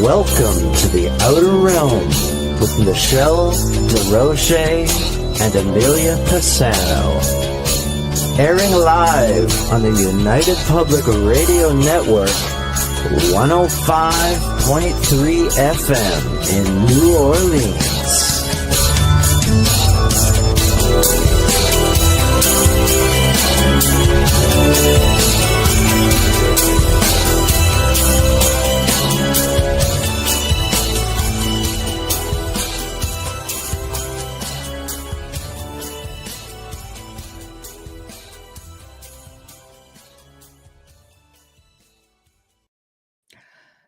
Welcome to the Outer Realm with Michelle Desrochers and Amelia Pisano. Airing live on the United Public Radio Network, 105.3 FM in New Orleans.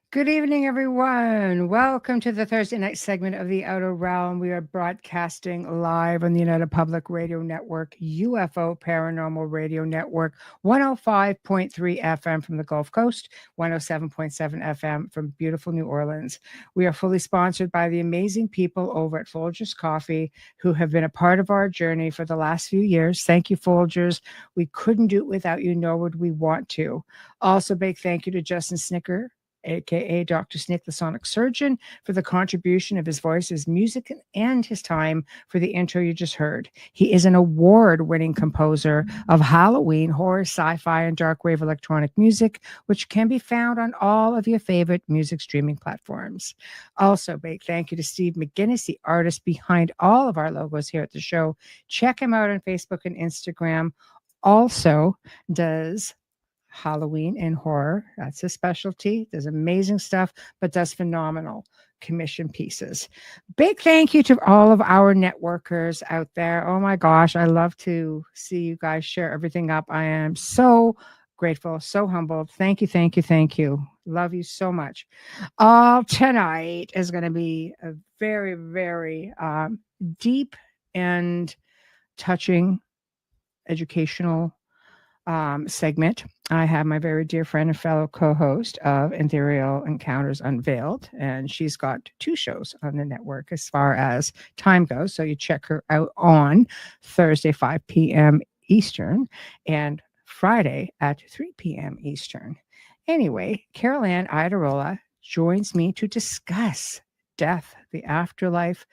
Good evening, everyone. Welcome to the Thursday night segment of the Outer Realm. We are broadcasting live on the United Public Radio Network, UFO Paranormal Radio Network, 105.3 FM from the Gulf Coast, 107.7 FM from beautiful New Orleans. We are fully sponsored by the amazing people over at Folgers Coffee who have been a part of our journey for the last few years. Thank you, Folgers. We couldn't do it without you, nor would we want to. Also, big thank you to Justin Snicker, aka Dr. Snick, the Sonic Surgeon, for the contribution of his voice, his music, and his time for the intro you just heard. He is an award-winning composer of Halloween, horror, sci-fi, and dark wave electronic music, which can be found on all of your favorite music streaming platforms. Also, big thank you to Steve McGinnis, the artist behind all of our logos here at the show. Check him out on Facebook and Instagram. Also does Halloween and horror. That's his specialty. Does amazing stuff, but does phenomenal commission pieces. Big thank you to all of our networkers out there. Oh my gosh, I love to see you guys share everything up. I am so grateful, so humbled. Thank you, thank you, thank you. Love you so much. Tonight is going to be a very, very deep and touching educational segment. I have my very dear friend and fellow co-host of Ethereal Encounters Unveiled, and she's got 2 shows on the network as far as time goes. So you check her out on Thursday, 5 p.m. Eastern, and Friday at 3 p.m. Eastern. Anyway, Carolann Iadorola joins me to discuss death, the afterlife,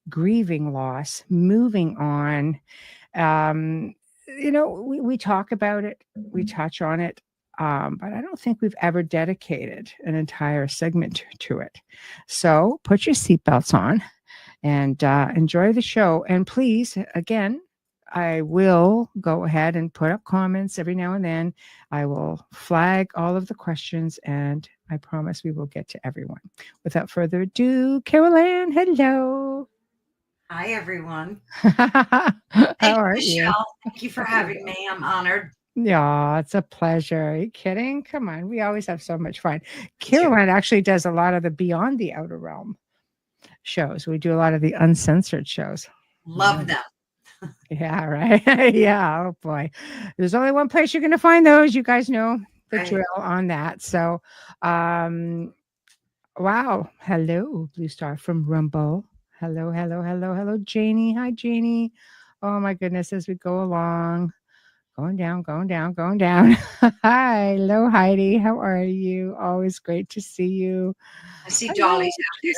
grieving loss, moving on. We talk about it, we touch on it, but I don't think we've ever dedicated an entire segment to it. So put your seatbelts on and enjoy the show. And please, again, I will go ahead and put up comments every now and then. I will flag all of the questions, and I promise we will get to everyone. Without further ado, Carolann, hello. Hi, everyone. How are Michelle. you? Thank you for having me. I'm honored. Yeah, it's a pleasure. Are you kidding? Come on. We always have so much fun. Carolann actually does a lot of the Beyond the Outer Realm shows. We do a lot of the uncensored shows. Love them. Yeah, right. Yeah. Oh, boy. There's only one place you're going to find those. You guys know the drill on that. So, wow. Hello, Blue Star from Rumble. Hello, hello, hello, hello, Janie. Hi, Janie. Oh, my goodness, as we go along. Going down, going down, going down. Hi, hello, Heidi. How are you? Always great to see you. I see Dolly's out here.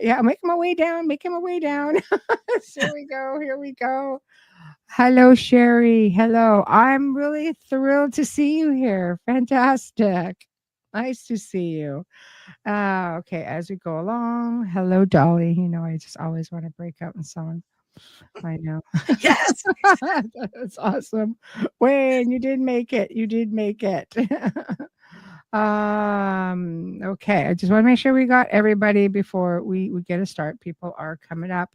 Yeah, I'm making my way down, making my way down. Here we go, here we go. Hello, Sherry. Hello. I'm really thrilled to see you here. Fantastic. Nice to see you. Okay, as we go along. Hello, Dolly. You know, I just always want to break out in song. I know. Yes. That's awesome. Wayne, you did make it. You did make it. Okay. I just want to make sure we got everybody before we get a start. People are coming up.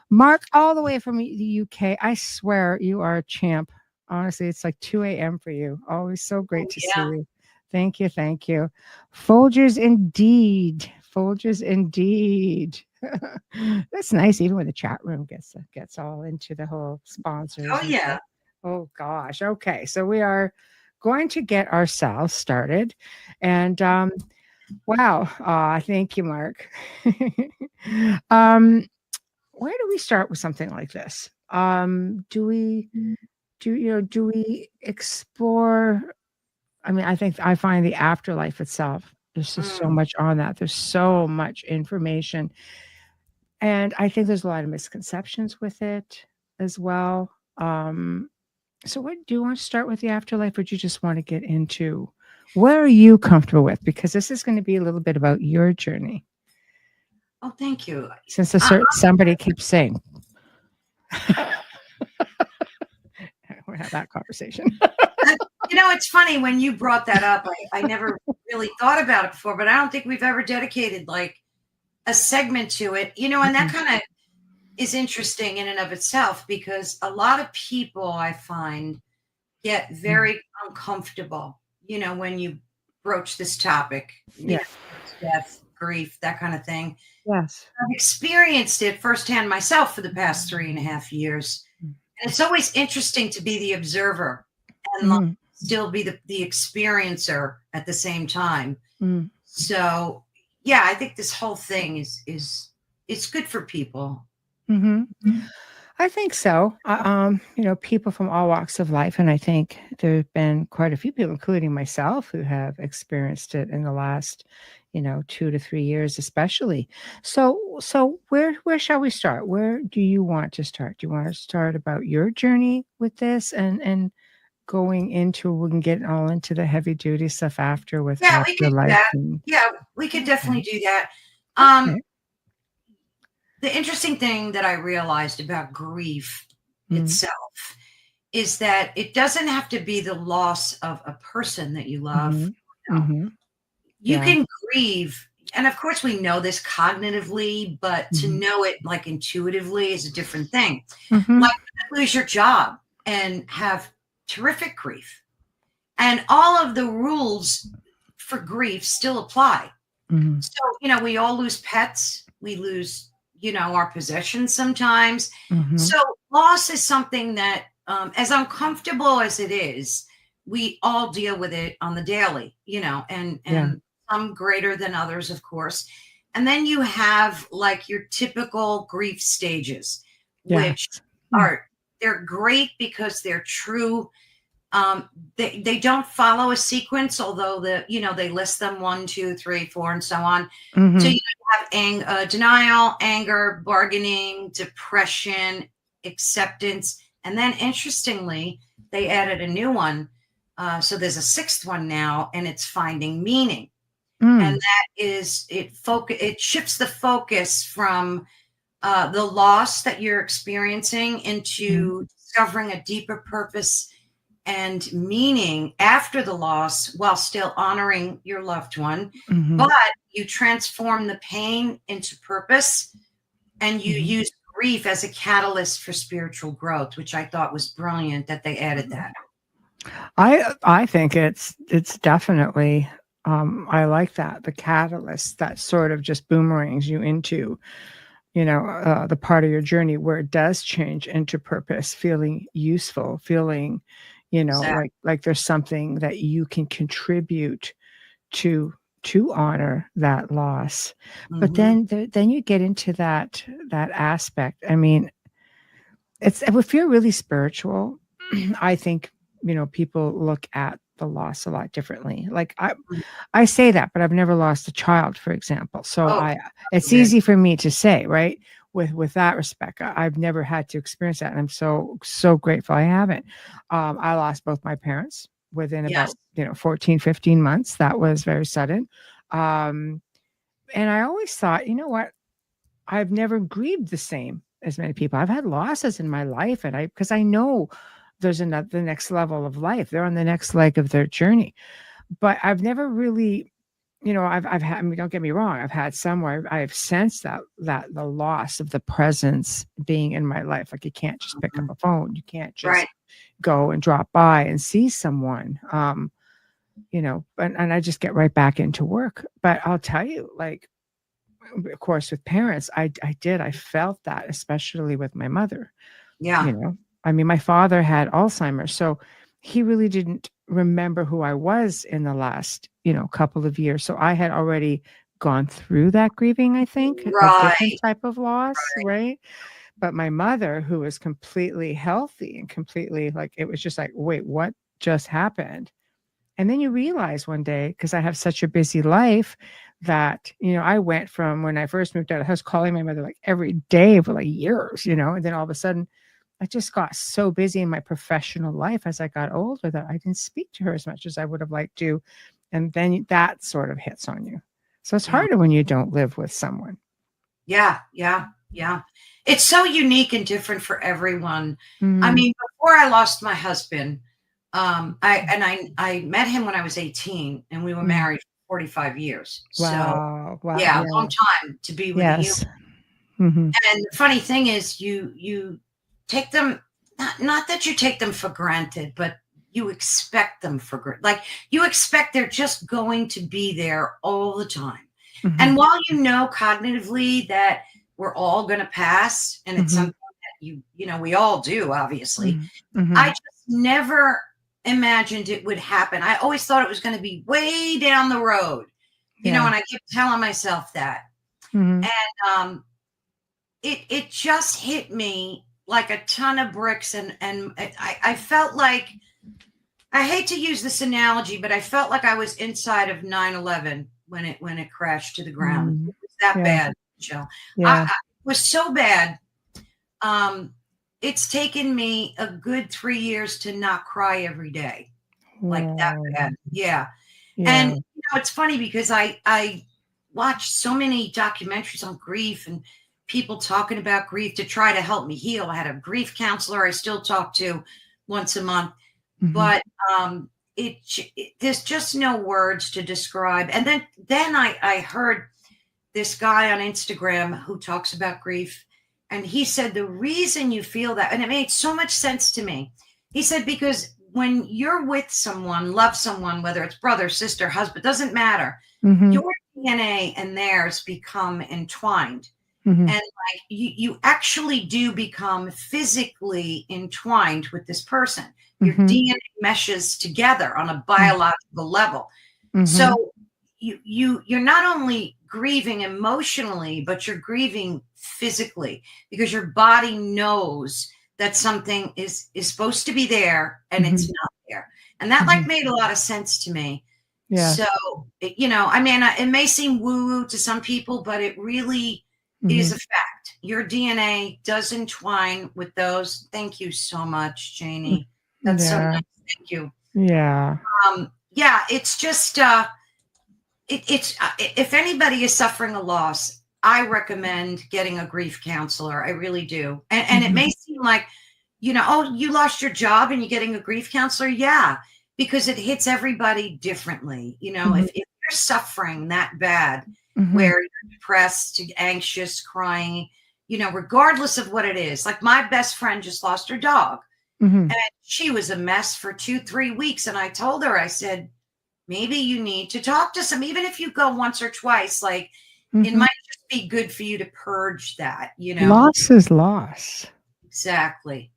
Mark, all the way from the UK. I swear you are a champ. Honestly, it's like 2 a.m. for you. Always so great to see you. Thank you. Thank you. Folgers indeed. Folgers indeed. That's nice, even when the chat room gets all into the whole sponsors. Oh, yeah. Oh, gosh. Okay. So we are going to get ourselves started. And wow. Thank you, Mark. Where do we start with something like this? Do we explore? I mean, I find the afterlife itself There's just so much on that. There's so much information. And I think there's a lot of misconceptions with it as well. So what do you want to start with the afterlife, or do you just want to get into what are you comfortable with? Because this is going to be a little bit about your journey. Oh, thank you. Since somebody keeps saying, we'll have that conversation. It's funny when you brought that up. I never really thought about it before, but I don't think we've ever dedicated like a segment to it, and that kind of is interesting in and of itself, because a lot of people I find get very uncomfortable, when you broach this topic, death, grief, that kind of thing. Yes. I've experienced it firsthand myself for the past 3.5 years. And it's always interesting to be the observer and still be the experiencer at the same time. So yeah, I think this whole thing is good for people. I think so. People from all walks of life, and I think there have been quite a few people, including myself, who have experienced it in the last, 2 to 3 years, especially. So where shall we start? Where do you want to start? Do you want to start about your journey with this, and going into, we can get all into the heavy duty stuff after with Afterlife? We could definitely do that. The interesting thing that I realized about grief itself is that it doesn't have to be the loss of a person that you love. You can grieve. And of course we know this cognitively, but to know it like intuitively is a different thing. Like lose your job and have terrific grief. And all of the rules for grief still apply. So, we all lose pets. We lose our possessions sometimes. So loss is something that, as uncomfortable as it is, we all deal with it on the daily, and some greater than others, of course. And then you have like your typical grief stages, which they're great because they're true. They don't follow a sequence, although they list them 1, 2, 3, 4, and so on. So you have denial, anger, bargaining, depression, acceptance, and then interestingly, they added a new one. So there's a 6th one now, and it's finding meaning, and that is it shifts the focus from the loss that you're experiencing into discovering a deeper purpose and meaning after the loss, while still honoring your loved one. But you transform the pain into purpose, and you use grief as a catalyst for spiritual growth, which I thought was brilliant that they added that. I think it's definitely, I like that, the catalyst that sort of just boomerangs you into, the part of your journey where it does change into purpose, feeling useful, feeling, Exactly. like there's something that you can contribute to honor that loss. But then you get into that aspect. I mean, if you're really spiritual, I think, people look at the loss a lot differently. Like I say that, but I've never lost a child, for example. So it's easy for me to say, right? With that respect, I've never had to experience that. And I'm so grateful I haven't. I lost both my parents within about, 14, 15 months. That was very sudden. And I always thought, what? I've never grieved the same as many people. I've had losses in my life, and because I know there's the next level of life. They're on the next leg of their journey. But I've never really, I've had, don't get me wrong, I've had some where I've sensed that the loss of the presence being in my life. Like you can't just pick up a phone. You can't just go and drop by and see someone, and I just get right back into work. But I'll tell you, like, of course, with parents, I felt that, especially with my mother. Yeah. My father had Alzheimer's, so he really didn't remember who I was in the last, couple of years. So I had already gone through that grieving, I think, a different type of loss, right? But my mother, who was completely healthy and completely, like, it was just like, wait, what just happened? And then you realize one day, because I have such a busy life, that, I went from when I first moved out of the house, calling my mother like every day for like years, and then all of a sudden I just got so busy in my professional life as I got older that I didn't speak to her as much as I would have liked to. And then that sort of hits on you. So it's harder when you don't live with someone. Yeah. It's so unique and different for everyone. I mean, before I lost my husband, I met him when I was 18, and we were married for 45 years. Wow. So yeah, a long time to be with you. And the funny thing is, you take them, not that you take them for granted, but you expect them for granted. Like, you expect they're just going to be there all the time. And while cognitively that we're all going to pass, and it's something that we all do, obviously, I just never imagined it would happen. I always thought it was going to be way down the road, and I kept telling myself that. And it just hit me like a ton of bricks, and I felt like, I hate to use this analogy, but I felt like I was inside of 9/11 when it crashed to the ground. It was that bad, Jill. It was so bad. It's taken me a good 3 years to not cry every day, like that bad. Yeah. And it's funny because I watched so many documentaries on grief and people talking about grief to try to help me heal. I had a grief counselor I still talk to once a month, but there's just no words to describe. And then I heard this guy on Instagram who talks about grief, and he said the reason you feel that, and it made so much sense to me. He said, because when you're with someone, love someone, whether it's brother, sister, husband, doesn't matter, your DNA and theirs become entwined. And like you actually do become physically entwined with this person. Your DNA meshes together on a biological level. So you're not only grieving emotionally, but you're grieving physically, because your body knows that something is supposed to be there and it's not there. And that like made a lot of sense to me. Yeah. So, I mean, it may seem woo-woo to some people, but it really is a fact. Your DNA does entwine with those. Thank you so much, Janie. That's so nice. Thank you. Yeah. It's just, if anybody is suffering a loss, I recommend getting a grief counselor. I really do. And it may seem like, oh, you lost your job and you're getting a grief counselor. Yeah, because it hits everybody differently. If you're suffering that bad, where you're depressed, anxious, crying, regardless of what it is. Like, my best friend just lost her dog, and she was a mess for 2-3 weeks. And I told her, I said, maybe you need to talk to some, even if you go once or twice, like it might just be good for you to purge that, Loss is loss. Exactly.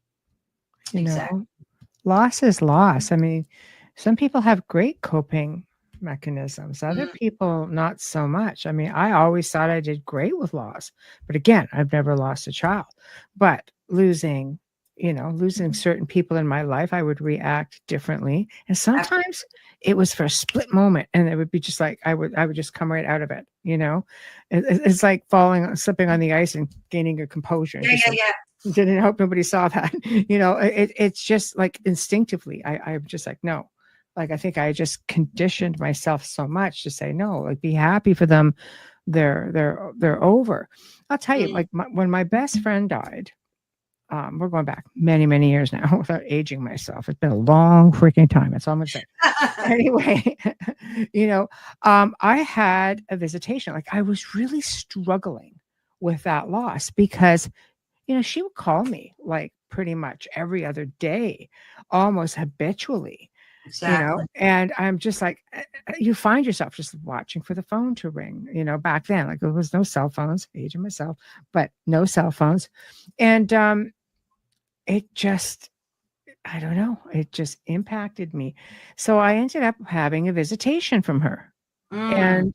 Loss is loss. I mean, some people have great coping mechanisms. Other people, not so much. I mean, I always thought I did great with loss, but again, I've never lost a child. But losing certain people in my life, I would react differently. And sometimes it was for a split moment, and it would be just like I would just come right out of it. It's like slipping on the ice and gaining your composure. Didn't hope nobody saw that. It's just like instinctively, I'm just like, no. Like, I think I just conditioned myself so much to say no. Like, be happy for them. They're over. I'll tell you, like, when my best friend died, we're going back many, many years now without aging myself. It's been a long freaking time. That's all I'm gonna say. Anyway, I had a visitation. Like, I was really struggling with that loss because, she would call me like pretty much every other day, almost habitually. Exactly. And I'm just like, you find yourself just watching for the phone to ring, back then, like, there was no cell phones, aging myself, but no cell phones. And it just, I don't know, it just impacted me. So I ended up having a visitation from her. And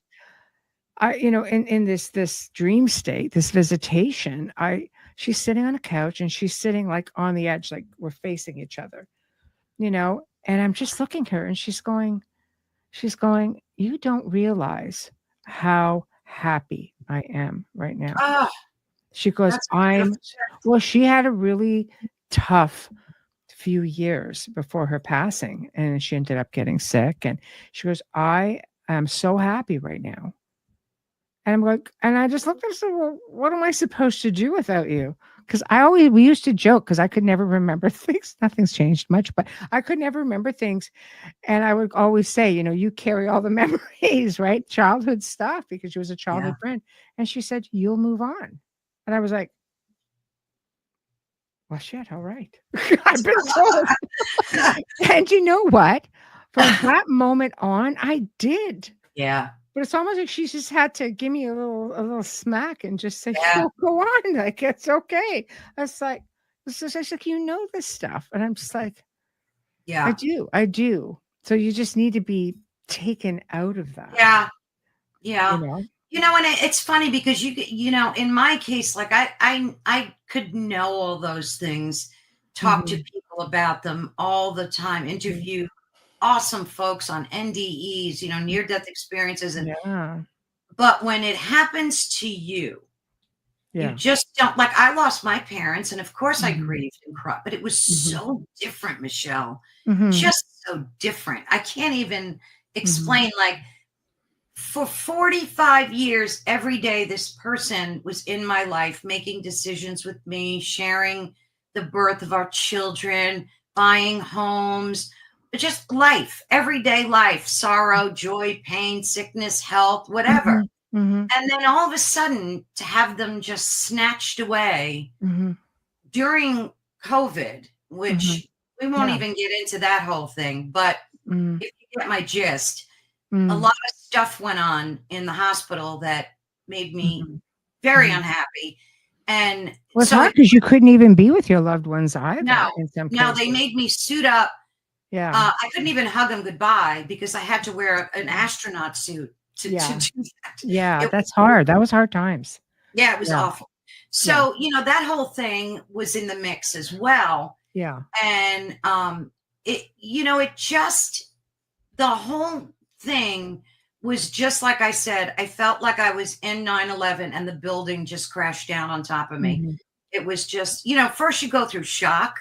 I, in this dream state, this visitation, she's sitting on a couch and she's sitting like on the edge, like we're facing each other, and I'm just looking at her and she's going, She's going, you don't realize how happy I am right now. Oh, She goes, that's beautiful. well, she had a really tough few years before her passing, and she ended up getting sick. And she goes, I am so happy right now. And I'm like, and I just looked at her and said, well, what am I supposed to do without you? Because we used to joke because I could never remember things. Nothing's changed much, but I could never remember things. And I would always say, you carry all the memories, right? Childhood stuff, because she was a childhood friend. And she said, you'll move on. And I was like, well, shit, all right. I've been told. And you know what? From that moment on, I did. Yeah. But it's almost like she just had to give me a little smack and just say, "Oh, go on, like it's okay." I was like, she's like, this stuff, and I'm just like, yeah, I do. So you just need to be taken out of that. Yeah. You know, And it's funny because in my case, like I could know all those things, talk to people about them all the time, interview awesome folks on NDEs, near-death experiences, but when it happens to you, you just don't, like, I lost my parents, and of course I grieved and cried, but it was so different, Michelle, just so different. I can't even explain, like, for 45 years, every day, this person was in my life, making decisions with me, sharing the birth of our children, buying homes, just life, everyday life, sorrow, joy, pain, sickness, health, whatever. And then all of a sudden, to have them just snatched away during COVID, which we won't even get into that whole thing, but if you get my gist, a lot of stuff went on in the hospital that made me very unhappy. And well, it's hard because you couldn't even be with your loved ones either. No, they made me suit up. Yeah. I couldn't even hug them goodbye because I had to wear an astronaut suit to do that. Yeah, that's hard. That was hard times. Yeah, it was awful. So, that whole thing was in the mix as well. Yeah. And it just, the whole thing was just like I said, I felt like I was in 9/11 and the building just crashed down on top of me. It was just, first you go through shock,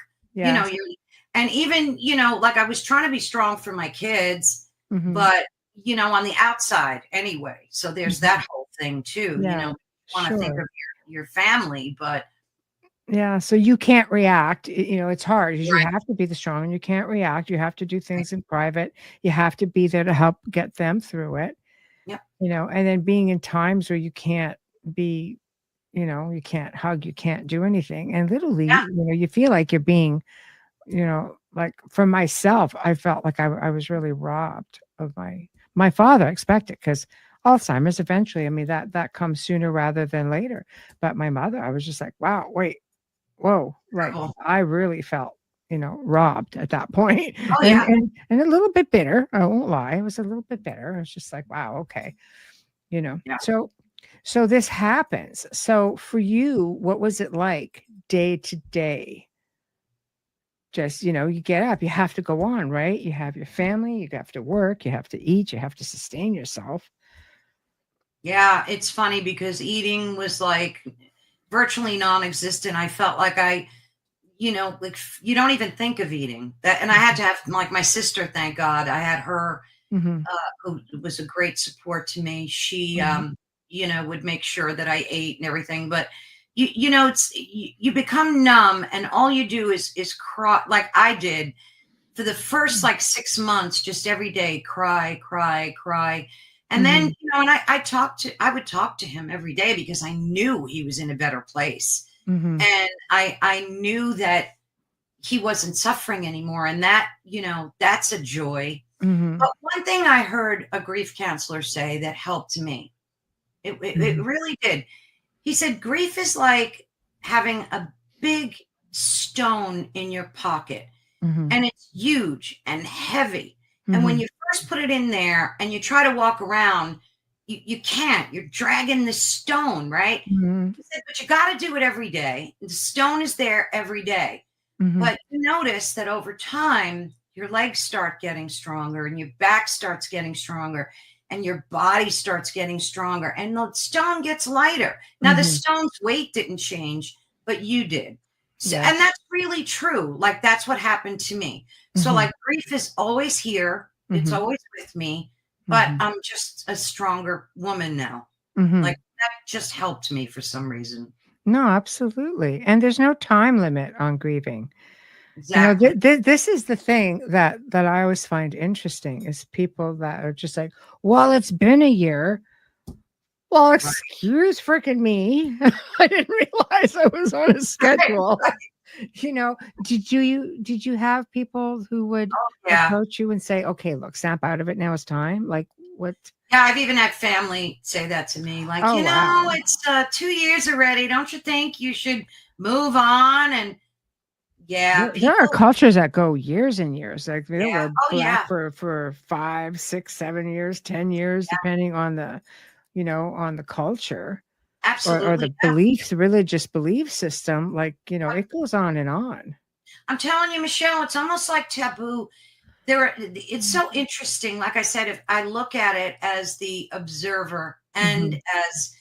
and even, like I was trying to be strong for my kids, but, on the outside anyway. So there's that whole thing too, you want to think of your family, but. Yeah. So you can't react. It's hard because you have to be the strong and you can't react. You have to do things in private. You have to be there to help get them through it. Yep. And then being in times where you can't be, you can't hug, you can't do anything. And literally, you feel like you're being, like for myself, I felt like I was really robbed of my father. I expected because Alzheimer's eventually, I mean, that comes sooner rather than later. But my mother, I was just like, wow, whoa, like I really felt, robbed at that point. Oh, yeah. And a little bit bitter. I won't lie. It was a little bit bitter. I was just like, wow, okay. Yeah. So this happens. So for you, what was it like day to day? Just, you get up, you have to go on, right? You have your family, you have to work, you have to eat, you have to sustain yourself. Yeah, it's funny because eating was like virtually non-existent. I felt like like you don't even think of eating that. And I had to have, like, my sister, thank God I had her, who was a great support to me. She, would make sure that I ate and everything, but you become numb and all you do is cry, like I did for the first like 6 months, just every day, cry. And then, and I would talk to him every day because I knew he was in a better place. And I knew that he wasn't suffering anymore. And that, that's a joy. But one thing I heard a grief counselor say that helped me, it really did. He said, grief is like having a big stone in your pocket and it's huge and heavy. And when you first put it in there and you try to walk around, you can't. You're dragging the stone, right? He said, but you got to do it every day. The stone is there every day. But you notice that over time, your legs start getting stronger and your back starts getting stronger and your body starts getting stronger and the stone gets lighter. Now, the stone's weight didn't change, but you did. So, and that's really true. Like, that's what happened to me. So like, grief is always here. It's always with me, but I'm just a stronger woman now. Like, that just helped me for some reason. No, absolutely. And there's no time limit on grieving. Exactly. You know, this is the thing that I always find interesting is people that are just like, well, it's been a year. Well, excuse freaking me. I didn't realize I was on a schedule. You know, did you have people who would approach you and say, okay, look, snap out of it. Now it's time. Like, what? Yeah, I've even had family say that to me. Like, it's 2 years already. Don't you think you should move on? And there are cultures that go years and years. Like they were black for 5, 6, 7 years, 10 years, depending on the, on the culture. Absolutely. Or the beliefs, the religious belief system. Like, it goes on and on. I'm telling you, Michelle, it's almost like taboo. It's so interesting. Like I said, if I look at it as the observer and as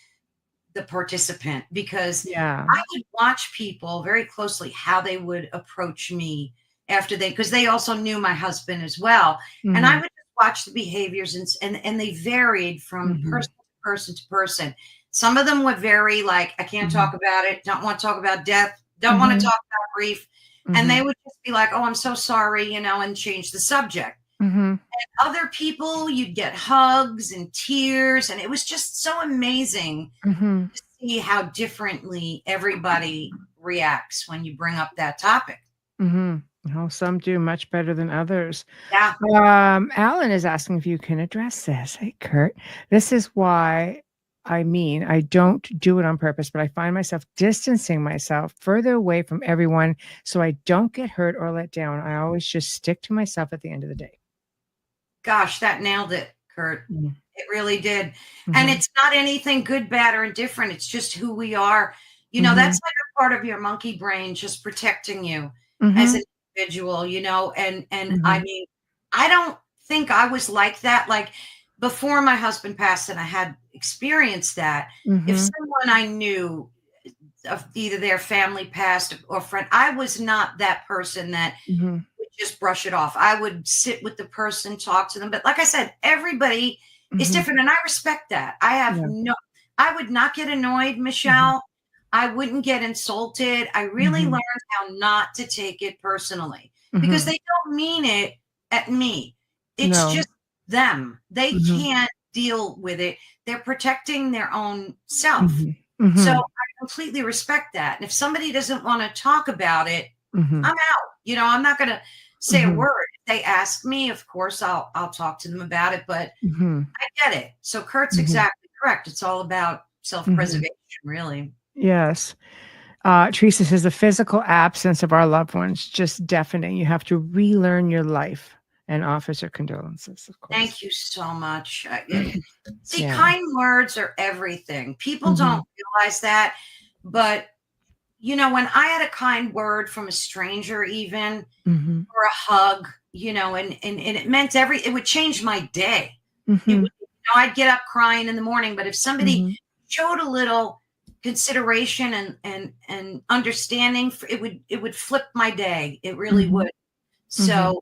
the participant, because I would watch people very closely, how they would approach me after because they also knew my husband as well. And I would watch the behaviors and they varied from person to person. Some of them would vary, like, I can't talk about it, don't want to talk about death, don't want to talk about grief. And they would just be like, oh, I'm so sorry, and change the subject. And other people, you'd get hugs and tears. And it was just so amazing to see how differently everybody reacts when you bring up that topic. Oh, some do much better than others. Yeah. Alan is asking if you can address this. Hey, Kurt, this is why I don't do it on purpose, but I find myself distancing myself further away from everyone so I don't get hurt or let down. I always just stick to myself at the end of the day. Gosh, that nailed it, Kurt. It really did. And it's not anything good, bad, or indifferent. It's just who we are. That's like a part of your monkey brain just protecting you as an individual, and I mean, I don't think I was like that. Like, before my husband passed and I had experienced that, if someone I knew of either their family passed or friend, I was not that person that would just brush it off. I would sit with the person, talk to them. But like I said, everybody is different. And I respect that. I would not get annoyed, Michelle. I wouldn't get insulted. I really learned how not to take it personally because they don't mean it at me. It's just them. They can't deal with it. They're protecting their own self. So I completely respect that. And if somebody doesn't want to talk about it, I'm out. I'm not going to say a word. If they ask me, of course, I'll talk to them about it, but I get it. So Kurt's exactly correct. It's all about self-preservation, really. Yes. Teresa says the physical absence of our loved ones, just deafening. You have to relearn your life. And offers her condolences, of course. Thank you so much. See, kind words are everything. People don't realize that. But, when I had a kind word from a stranger even, or a hug, and it meant it would change my day. I'd get up crying in the morning. But if somebody showed a little consideration and understanding, it would flip my day. It really would. So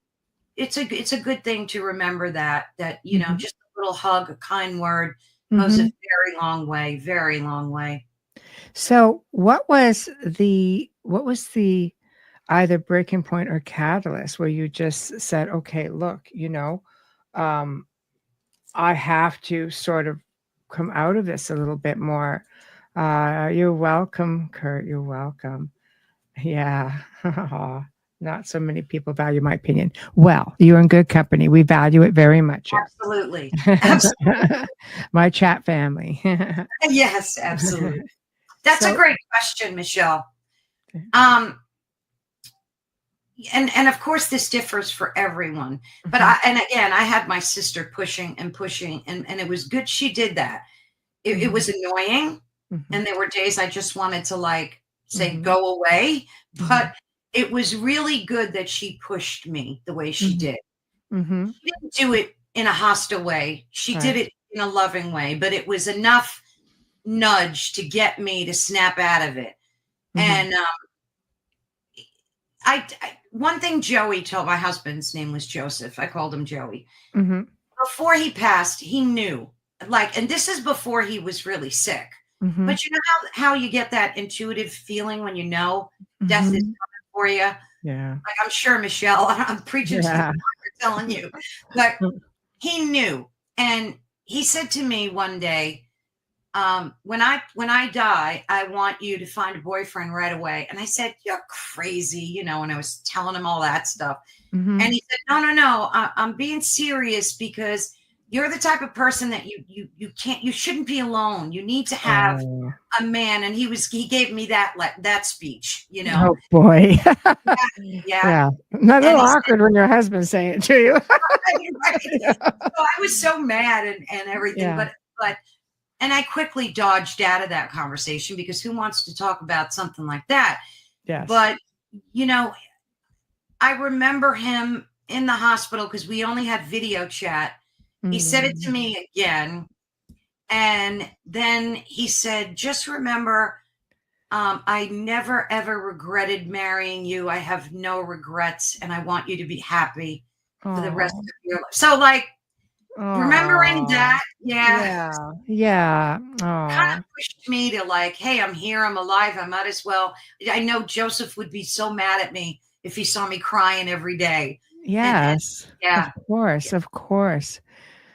it's a good thing to remember that just a little hug, a kind word goes a very long way. So what was the either breaking point or catalyst where you just said, okay, look, I have to sort of come out of this a little bit more. You're welcome, Kurt. You're welcome. Yeah. Not so many people value my opinion. Well, you're in good company. We value it very much. Absolutely. My chat family. Yes, absolutely. That's a great question, Michelle. And of course this differs for everyone. But I had my sister pushing and it was good she did that. It was annoying. And there were days I just wanted to say go away. But it was really good that she pushed me the way she did. Mm-hmm. She didn't do it in a hostile way. She did it in a loving way, but it was enough nudge to get me to snap out of it. And I one thing Joey told, my husband's name was Joseph. I called him Joey. Before he passed, he knew, like, and this is before he was really sick. But you know how you get that intuitive feeling when you know death is coming for you? Yeah. Like, I'm sure, Michelle, I'm preaching to the choir telling you, but he knew. And he said to me one day, when I die, I want you to find a boyfriend right away. And I said, you're crazy, you know, and I was telling him all that stuff. And he said, no, I'm being serious, because you're the type of person that you shouldn't be alone. You need to have a man. And he gave me that speech, you know. Oh boy. Yeah. Not a little awkward when your husband's saying it to you. Right. So I was so mad and everything, but and I quickly dodged out of that conversation, because who wants to talk about something like that? Yes. But, you know, I remember him in the hospital, because we only had video chat. He said it to me again. And then he said, just remember, I never, ever regretted marrying you. I have no regrets, and I want you to be happy for the rest of your life. So, like, remembering that, yeah, kind of pushed me to, like, hey, I'm here, I'm alive, I might as well. I know Joseph would be so mad at me if he saw me crying every day. Yes. Of course.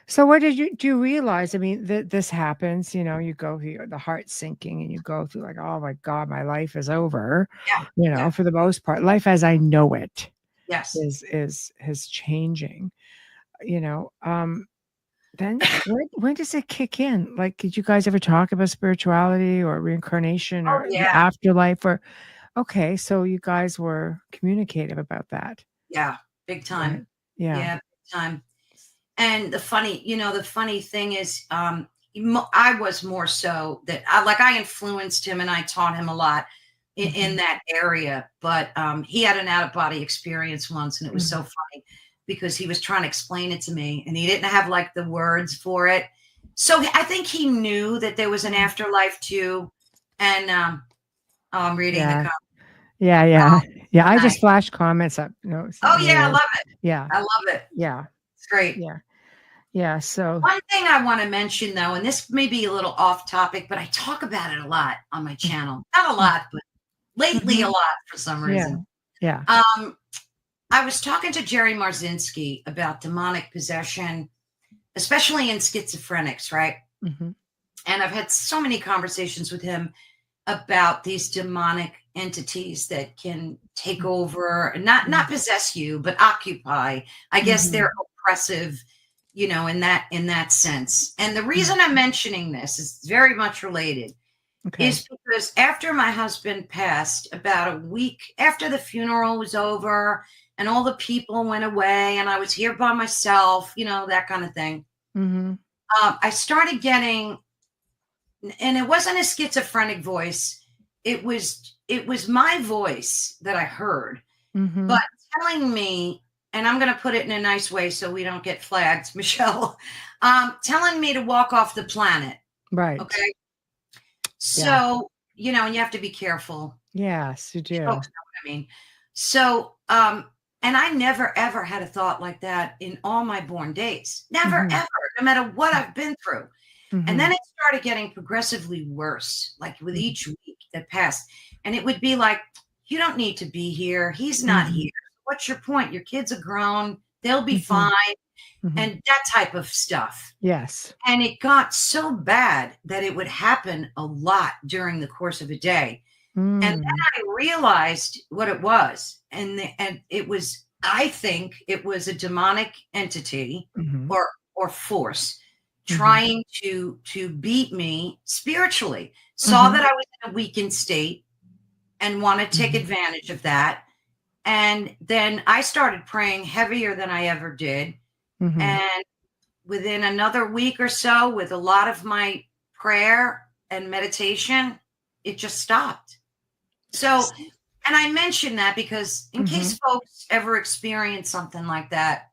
So what do you realize? I mean, this happens, you know, you go through the heart sinking, and you go through like, oh my God, my life is over. You know, for the most part, life as I know it is changing, you know. Then when does it kick in? Like, did you guys ever talk about spirituality or reincarnation or the afterlife? Or okay, so you guys were communicative about that. Yeah, big time. Right. Yeah, big time. And the funny thing is, I was more so that I influenced him, and I taught him a lot in that area. But he had an out-of-body experience once, and it was so funny, because he was trying to explain it to me, and he didn't have like the words for it. So I think he knew that there was an afterlife too. And I'm reading the comments. Yeah. I just flashed comments up. No. I love it. Yeah. I love it. Yeah. It's great. Yeah. So one thing I want to mention, though, and this may be a little off topic, but I talk about it a lot on my channel. Not a lot, but lately a lot for some reason. Yeah. I was talking to Jerry Marzinski about demonic possession, especially in schizophrenics, right? And I've had so many conversations with him about these demonic entities that can take over and not possess you, but occupy. I guess they're oppressive, you know, in that sense. And the reason I'm mentioning this is very much related. Is because after my husband passed, about a week after the funeral was over and all the people went away and I was here by myself, you know, that kind of thing. I started getting, and it wasn't a schizophrenic voice. It was my voice that I heard, but telling me, and I'm going to put it in a nice way so we don't get flagged, Michelle, telling me to walk off the planet. Right. Okay. So, you know, and you have to be careful. Yes, you do. You know what I mean? So, and I never, ever had a thought like that in all my born days. Never, ever, no matter what I've been through. And then it started getting progressively worse, like with each week that passed. And it would be like, you don't need to be here. He's not here. What's your point? Your kids are grown. They'll be fine. And that type of stuff. Yes. And it got so bad that it would happen a lot during the course of a day. And then I realized what it was. And it was, I think it was a demonic entity or force trying to beat me spiritually. Saw that I was in a weakened state and wanted to take advantage of that. And then I started praying heavier than I ever did. And within another week or so, with a lot of my prayer and meditation, it just stopped. So And I mention that because in case folks ever experience something like that.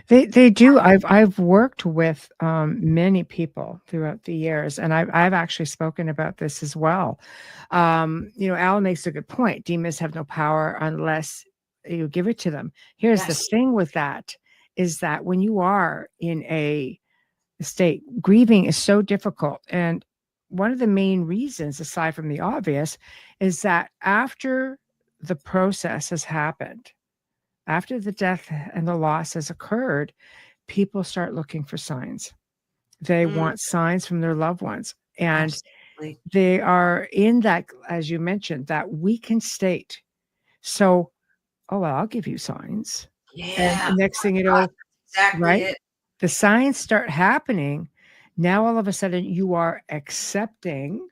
They do. I've worked with many people throughout the years, and I've actually spoken about this as well. Alan makes a good point. Demons have no power unless you give it to them. Here's the thing with that, is that when you are in a state, grieving is so difficult. And one of the main reasons, aside from the obvious, is that after the process has happened, after the death and the loss has occurred, people start looking for signs. They want signs from their loved ones. And Absolutely. they are in that, as you mentioned, that weakened state. So, I'll give you signs. Yeah. And the next thing you know, exactly right? it. The signs start happening. Now, all of a sudden, you are accepting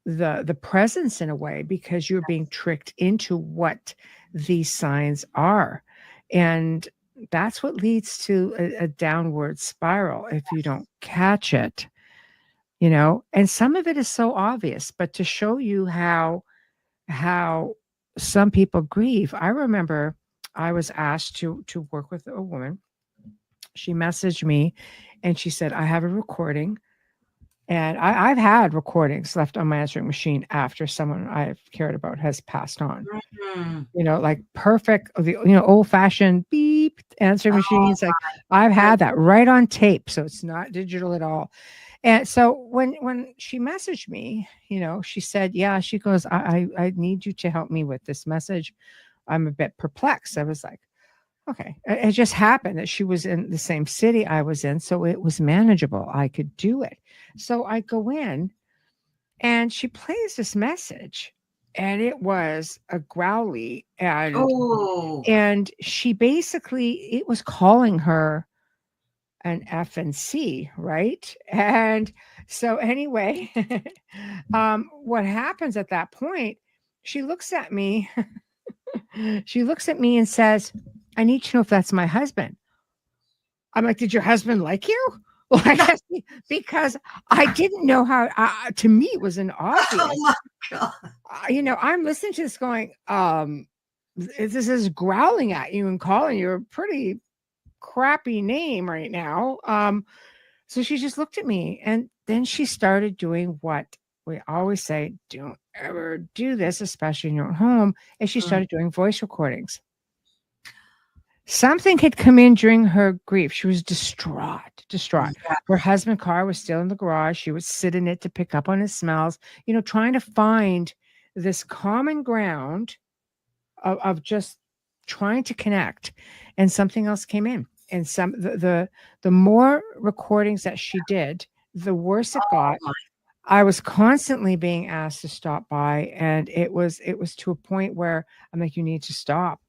the presence in a way, because you're being tricked into what these signs are. And that's what leads to a downward spiral if you don't catch it, and some of it is so obvious. But to show you how some people grieve, I remember I was asked to work with a woman. She messaged me and she said, I have a recording. And I've had recordings left on my answering machine after someone I've cared about has passed on. Like perfect, old-fashioned beep answering machines. Like I've had that right on tape, so it's not digital at all. And so when she messaged me, she said, yeah, she goes, I need you to help me with this message. I'm a bit perplexed. I was like, okay. It just happened that she was in the same city I was in, so it was manageable. I could do it. So I go in, and she plays this message, and it was a growly, and she basically, it was calling her an F and C, right? And so anyway, what happens at that point? She looks at me. She looks at me and says, I need to know if that's my husband. I'm like, did your husband like you? Like, because I didn't know how, to me, it was an obvious. Oh my God. I'm listening to this going, this is growling at you and calling you a pretty crappy name right now. So she just looked at me, and then she started doing what we always say, don't ever do this, especially in your own home. And she started doing voice recordings. Something had come in during her grief. She was distraught. Yeah. Her husband's car was still in the garage. She would sit in it to pick up on his smells, trying to find this common ground of just trying to connect. And something else came in. And the more recordings that she did, the worse it got. I was constantly being asked to stop by, and it was to a point where I'm like, you need to stop.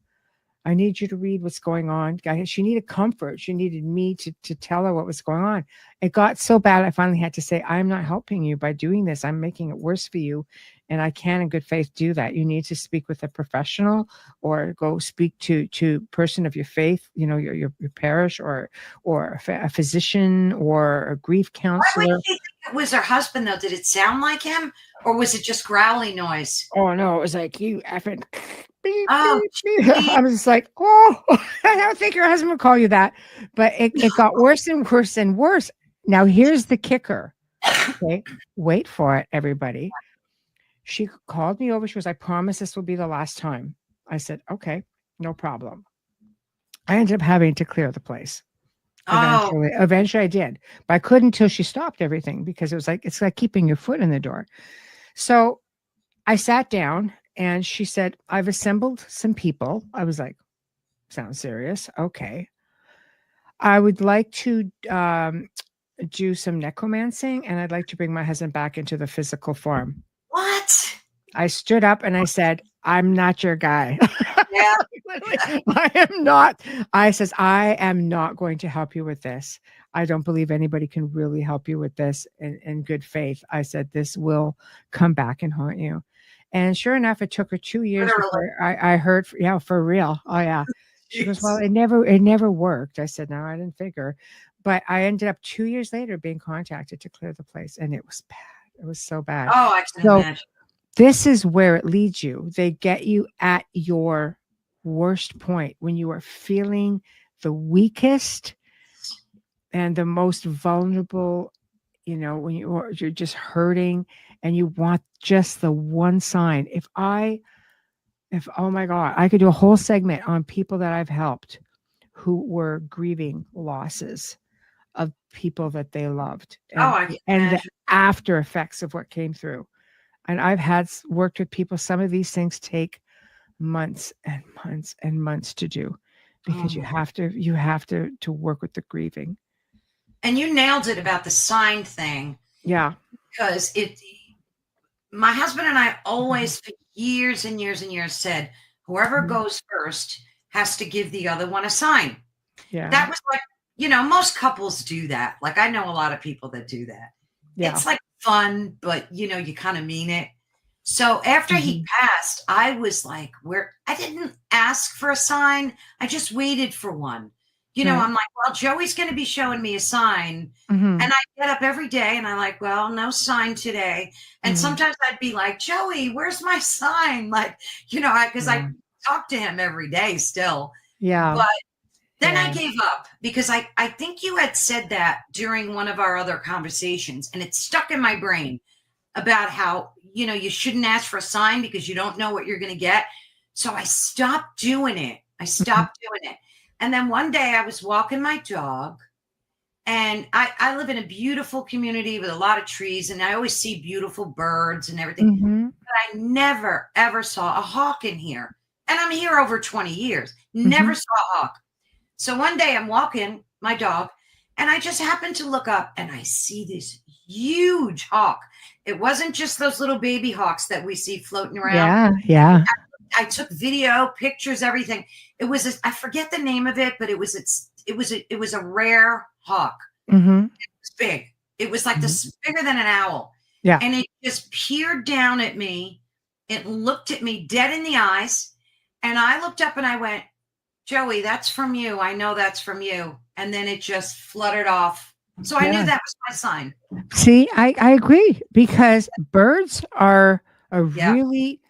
I need you to read what's going on. She needed comfort. She needed me to tell her what was going on. It got so bad, I finally had to say, I'm not helping you by doing this. I'm making it worse for you. And I can't in good faith do that. You need to speak with a professional, or go speak to person of your faith, your parish, or a physician, or a grief counselor. Why would you think it was her husband, though? Did it sound like him, or was it just growly noise? Oh, no, it was like, you effing... Beep, oh, beep, beep. I was just like, I don't think your husband would call you that. But it got worse and worse and worse. Now, here's the kicker. Okay, wait for it, everybody. She called me over. She was, I promise this will be the last time. I said, okay, no problem. I ended up having to clear the place. Eventually I did. But I couldn't until she stopped everything, because it's like keeping your foot in the door. So I sat down, and she said, I've assembled some people. I was like, sounds serious. Okay. I would like to do some necromancing, and I'd like to bring my husband back into the physical form. What? I stood up and I said, I'm not your guy. Yeah. I am not. I says, I am not going to help you with this. I don't believe anybody can really help you with this in good faith. I said, this will come back and haunt you. And sure enough, it took her 2 years before I heard, for real. Oh yeah. She goes, well, it never worked. I said, no, I didn't figure. But I ended up 2 years later being contacted to clear the place, and it was bad. It was so bad. Oh, I can imagine. this is where it leads you. They get you at your worst point when you are feeling the weakest and the most vulnerable, when you're just hurting and you want just the one sign. If oh my God, I could do a whole segment on people that I've helped who were grieving losses of people that they loved and the after effects of what came through. And I've worked with people. Some of these things take months and months and months to do because you have to work with the grieving. And you nailed it about the sign thing. Yeah. Because my husband and I always for years and years and years said, whoever goes first has to give the other one a sign. Yeah. That was like, most couples do that. Like I know a lot of people that do that. Yeah. It's like fun, but you kind of mean it. So after he passed, I was like, I didn't ask for a sign. I just waited for one. I'm like, well, Joey's going to be showing me a sign. And I get up every day and I'm like, well, no sign today. And sometimes I'd be like, Joey, where's my sign? Like, because I talk to him every day still. Yeah. But then I gave up because I think you had said that during one of our other conversations and it stuck in my brain about how, you shouldn't ask for a sign because you don't know what you're going to get. So I stopped doing it. And then one day I was walking my dog and I live in a beautiful community with a lot of trees and I always see beautiful birds and everything. But I never, ever saw a hawk in here. And I'm here over 20 years. Never saw a hawk. So one day I'm walking my dog and I just happened to look up and I see this huge hawk. It wasn't just those little baby hawks that we see floating around. Yeah. I took video, pictures, everything. It was I forget the name of it, but it was a rare hawk. It was big. It was like this bigger than an owl. Yeah. And it just peered down at me. It looked at me dead in the eyes. And I looked up and I went, Joey, that's from you. I know that's from you. And then it just fluttered off. So I knew that was my sign. See, I agree because birds are a really,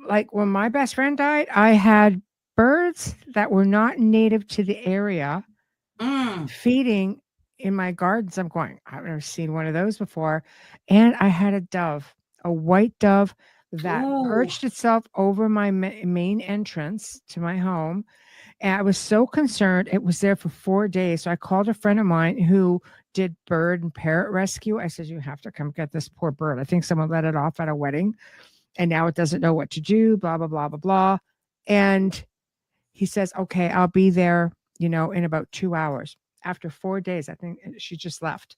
like when my best friend died, I had birds that were not native to the area feeding in my gardens. I'm going, I've never seen one of those before. And I had a dove, a white dove that perched itself over my main entrance to my home. And I was so concerned. It was there for 4 days. So I called a friend of mine who did bird and parrot rescue. I said, you have to come get this poor bird. I think someone let it off at a wedding and now it doesn't know what to do, blah, blah, blah, blah, blah. And he says, okay, I'll be there, in about 2 hours. After 4 days, I think she just left.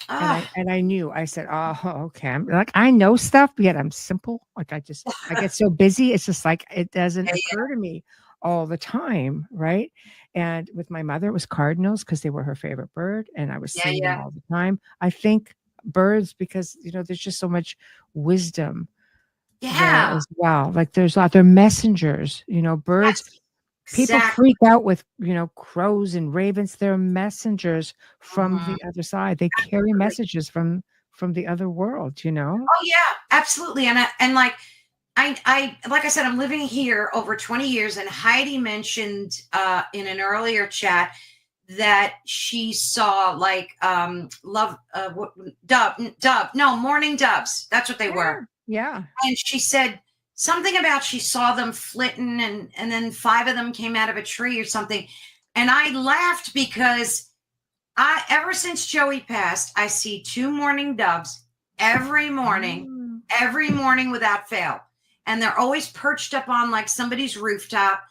And I knew, I said, oh, okay. I'm like, I know stuff, but yet I'm simple. Like I get so busy. It's just like, it doesn't occur to me all the time. Right. And with my mother, it was cardinals because they were her favorite bird. And I was seeing them all the time. I think birds, because, there's just so much wisdom there as well. Like they're messengers, birds. People freak out with, crows and ravens. They're messengers from the other side. They carry messages from the other world, Oh yeah, absolutely. And like I said, I'm living here over 20 years. And Heidi mentioned in an earlier chat that she saw like morning doves. That's what they were. Yeah. And she said something about she saw them flitting and then 5 of them came out of a tree or something. And I laughed because ever since Joey passed, I see 2 morning doves every morning without fail. And they're always perched up on like somebody's rooftop.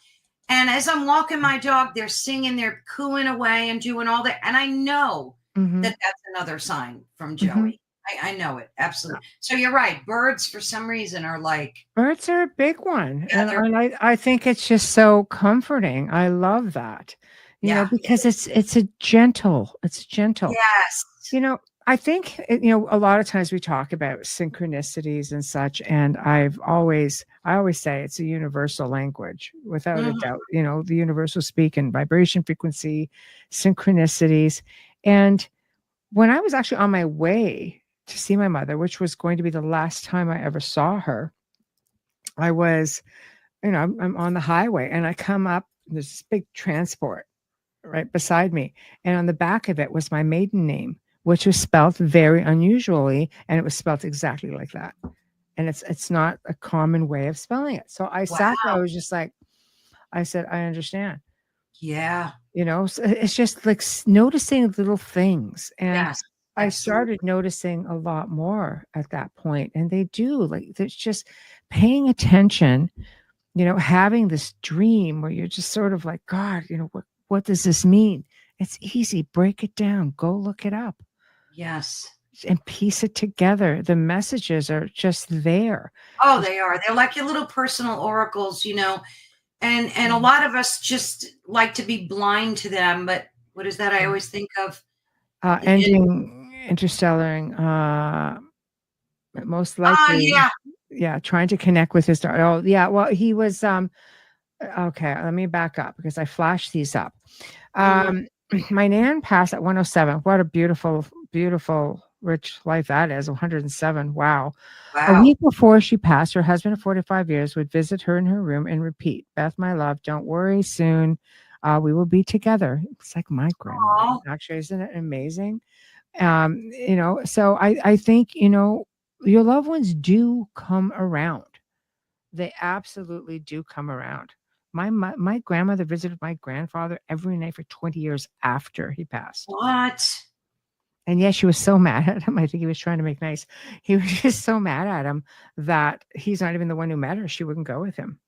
And as I'm walking my dog, they're singing, they're cooing away and doing all that. And I know that that's another sign from Joey. I know it. Absolutely. So you're right. Birds, for some reason, are like... Birds are a big one. Yeah, and I think it's just so comforting. I love that. You know, because it's gentle. Yes. I think, a lot of times we talk about synchronicities and such. And I always say it's a universal language without a doubt. The universal speak and vibration, frequency, synchronicities. And when I was actually on my way to see my mother, which was going to be the last time I ever saw her. I was, I'm on the highway and I come up, there's this big transport right beside me. And on the back of it was my maiden name, which was spelled very unusually. And it was spelled exactly like that. And it's not a common way of spelling it. So I sat there, I was just like, I said, I understand. Yeah. So it's just like noticing little things. And Yes. I started noticing a lot more at that point. And they do, like, there's just paying attention, having this dream where you're just sort of like, God, what does this mean? It's easy. Break it down. Go look it up. Yes. And piece it together. The messages are just there. Oh, they are. They're like your little personal oracles, and a lot of us just like to be blind to them. But what is that? I always think of ending interstellar, most likely. Yeah, trying to connect with his daughter. Oh, yeah. Well, he was okay, let me back up because I flashed these up. My nan passed at 107. What a beautiful, beautiful, rich life that is. 107. Wow. A week before she passed, her husband of 45 years would visit her in her room and repeat, Beth, my love, don't worry, soon we will be together. It's like my grandmother. Actually, isn't it amazing? So I think, your loved ones do come around. They absolutely do come around. My grandmother visited my grandfather every night for 20 years after he passed. What? And yes, she was so mad at him. I think he was trying to make nice. He was just so mad at him that he's not even the one who met her. She wouldn't go with him.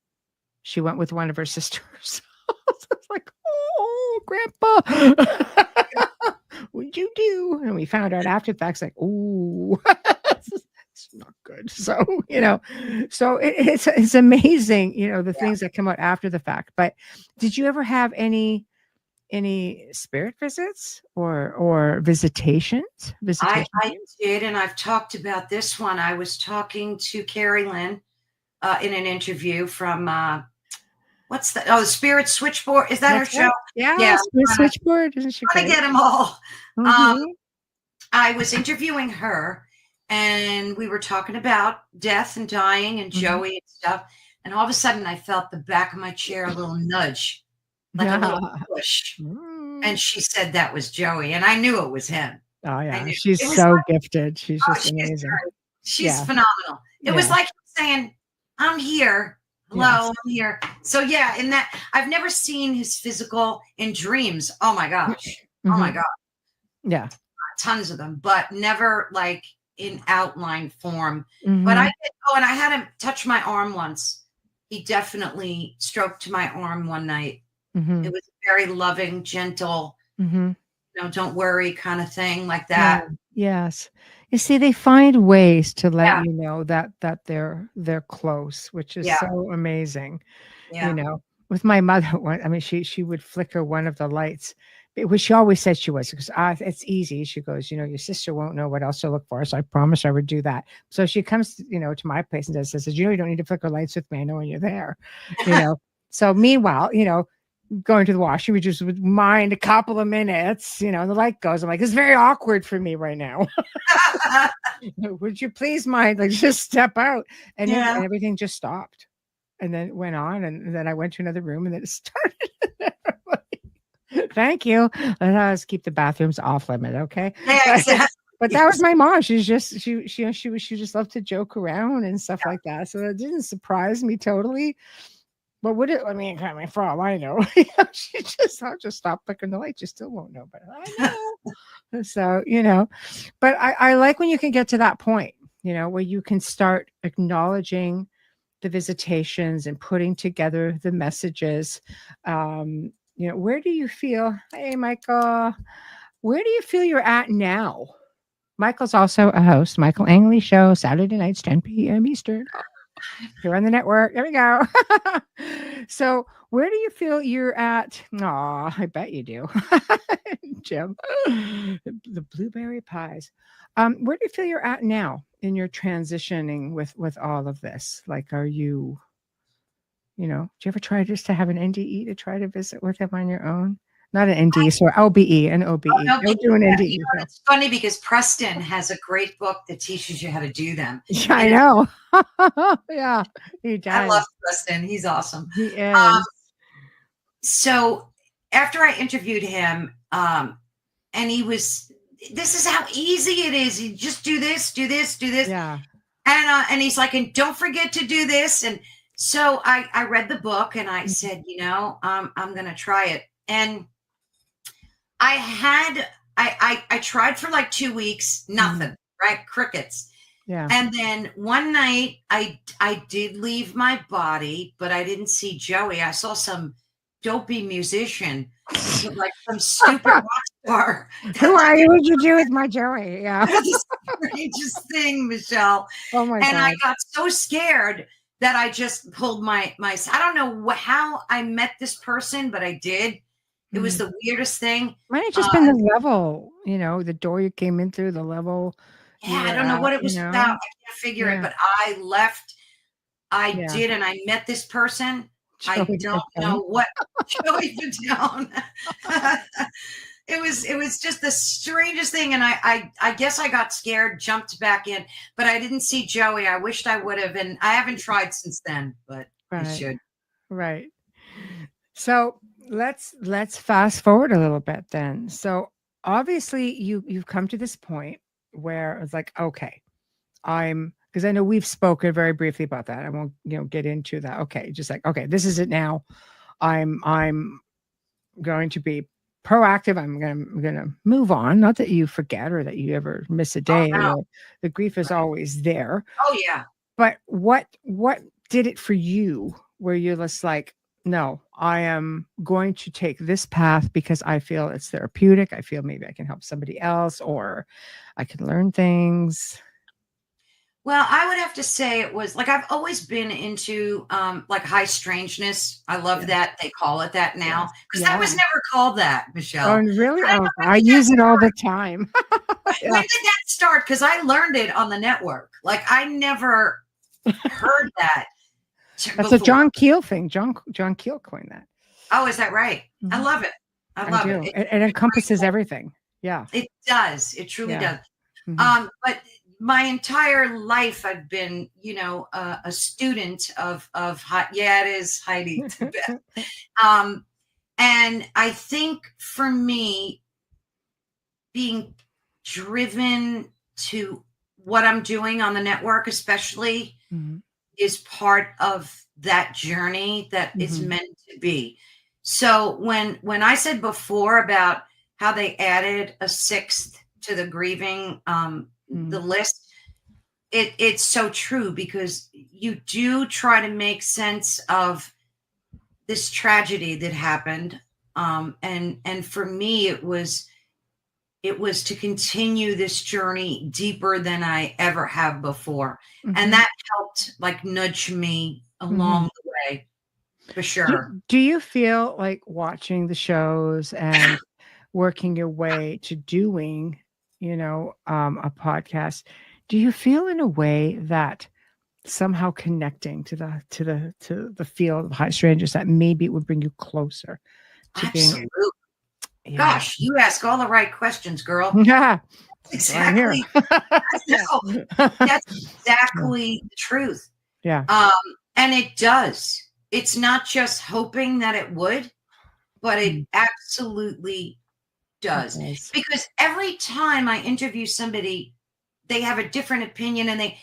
She went with one of her sisters. It's like, oh, Grandpa, what'd you do? And we found out after the fact, like, ooh, it's not good. So, so it's amazing, the things that come out after the fact. But did you ever have any spirit visits or visitations? I did, and I've talked about this one. I was talking to Carolann in an interview from the Spirit Switchboard. Is that her show? Yeah, Spirit Switchboard. Isn't she great? I get them all. I was interviewing her, and we were talking about death and dying and Joey and stuff. And all of a sudden, I felt the back of my chair a little nudge, like a little push. And she said that was Joey, and I knew it was him. Oh yeah, she's so gifted. She's just amazing. She's phenomenal. It was like saying, "I'm here. Hello, I'm here." So yeah, in that, I've never seen his physical in dreams. Oh my gosh. Oh my God. Yeah. Tons of them, but never like in outline form. But I did. Oh, and I had him touch my arm once. He definitely stroked my arm one night. It was very loving, gentle, don't worry kind of thing like that. Yes. You see, they find ways to let you know that they're close, which is so amazing. With my mother, she would flicker one of the lights, which she always said she was, because it's easy. She goes, your sister won't know what else to look for. So I promised I would do that. So she comes, to my place and says, you don't need to flicker lights with me. I know when you're there, So meanwhile, going to the washroom, we just would mind a couple of minutes, the light goes. I'm like, it's very awkward for me right now. Would you please mind, like, just step out? And then everything just stopped. And then it went on. And then I went to another room and then it started. Thank you. Let's keep the bathrooms off limit. Okay. Yeah, exactly. But that was my mom. She's just, she just loved to joke around and stuff like that. So that didn't surprise me totally. But would it? For all I know, I'll just stop flickering the light. You still won't know, but I know. So, but I like when you can get to that point, where you can start acknowledging the visitations and putting together the messages. Where do you feel? Hey, Michael, where do you feel you're at now? Michael's also a host, Michael Angley Show, Saturday nights, 10 p.m. Eastern. You're on the network. There we go. So where do you feel you're at? Oh, I bet you do. Jim, the blueberry pies. Where do you feel you're at now in your transitioning with all of this? Like, are you, do you ever try just to have an NDE to try to visit with him on your own? Not an ND, so LBE and OBE. Oh, Don't do an ND. You know, it's funny because Preston has a great book that teaches you how to do them. Yeah, I know. Yeah, he does. I love Preston. He's awesome. He is. So after I interviewed him, and this is how easy it is. You just do this, do this, do this. Yeah. And he's like, and don't forget to do this. And so I read the book and I said, I'm going to try it. And I tried for like 2 weeks, nothing, right? Crickets. Yeah. And then one night I did leave my body, but I didn't see Joey. I saw some dopey musician, like some stupid rock star. Who are you? What'd you do with my Joey? Yeah. The strangest thing, Michelle. Oh my God. And I got so scared that I just pulled my I don't know how I met this person, but I did. It was the weirdest thing. Might have just been the level, the door you came in through, the level. Yeah, I don't know what it was about. I can't figure it, but I left. I did, and I met this person. I don't know what Joey Padone. It was just the strangest thing, and I guess I got scared, jumped back in, but I didn't see Joey. I wished I would have, and I haven't tried since then, but I should. Right. So let's fast forward a little bit then. So obviously you've come to this point where it's like, okay, because I know we've spoken very briefly about that. I won't, get into that. Okay. Just like, okay, this is it now. I'm going to be proactive. I'm going to move on. Not that you forget or that you ever miss a day. Oh, no. The grief is always there. Oh yeah. But what did it for you where you're just like, no, I am going to take this path because I feel it's therapeutic. I feel maybe I can help somebody else or I can learn things. Well, I would have to say it was like I've always been into like high strangeness. I love that they call it that now because that was never called that, Michelle. Oh, really? I use it all the time. When did that start? Because I learned it on the network. Like I never heard that. That's a John Keel thing. John Keel coined that. Oh, is that right? I love it. I love it. It encompasses everything. Yeah. It does. It truly does. But my entire life I've been, a student of it is Heidi Tibet. And I think for me, being driven to what I'm doing on the network, especially, is part of that journey that is meant to be. So when I said before about how they added a 6th to the grieving, the list, it's so true because you do try to make sense of this tragedy that happened. And for me, it was to continue this journey deeper than I ever have before. And that helped like nudge me along the way for sure. Do you feel like watching the shows and working your way to doing, a podcast? Do you feel in a way that somehow connecting to the field of high strangers that maybe it would bring you closer to Absolutely. being? Gosh, you ask all the right questions, girl. Yeah, exactly. That's exactly the truth. Yeah. And it does. It's not just hoping that it would, but it absolutely does. Because every time I interview somebody, they have a different opinion and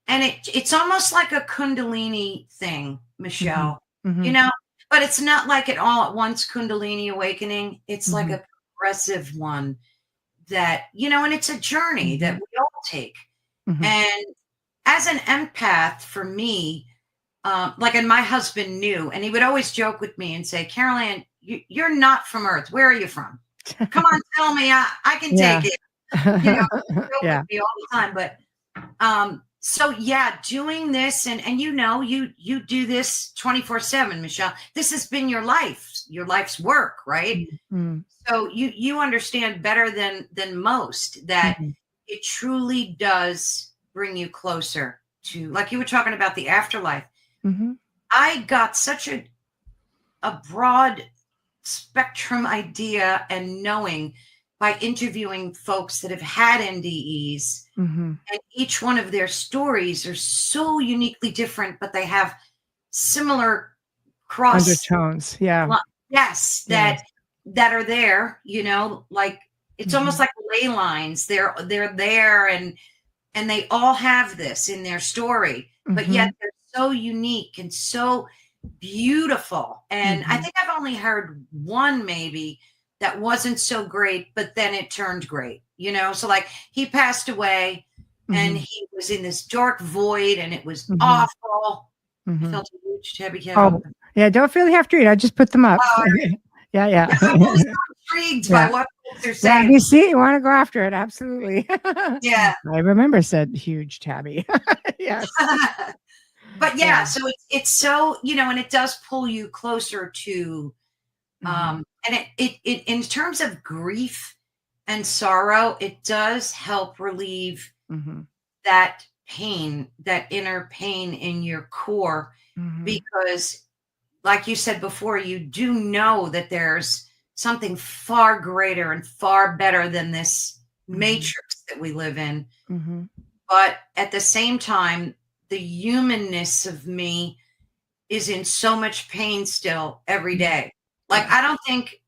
it's almost like a Kundalini thing, Michelle, but it's not like an all at once Kundalini awakening. It's like a progressive one that, and it's a journey that we all take. And as an empath for me, and my husband knew, and he would always joke with me and say, Carolann, you're not from Earth. Where are you from? Come on, tell me. I can take it. With me all the time. But so doing this and you do this 24/7, Michelle. This has been your life's work, right? So you understand better than most that it truly does bring you closer to, like you were talking about the afterlife. I got such a broad spectrum idea and knowing by interviewing folks that have had NDEs, and each one of their stories are so uniquely different, but they have similar cross undertones. Yeah. Yes, that are there, like it's almost like ley lines. They're there, and they all have this in their story, but yet they're so unique and so beautiful. And I think I've only heard one maybe that wasn't so great, but then it turned great, so like he passed away and he was in this dark void and it was awful. I felt a huge tabby cat. Oh yeah, don't feel you have to read. I just put them up. Yeah. I'm always so intrigued by what folks are saying. You see, you want to go after it, absolutely. Yeah, I remember said huge tabby. Yes. But so it's so, and it does pull you closer to and it in terms of grief and sorrow, it does help relieve that pain, that inner pain in your core, because like you said before, you do know that there's something far greater and far better than this matrix that we live in. But at the same time, the humanness of me is in so much pain still every day. Like, I don't think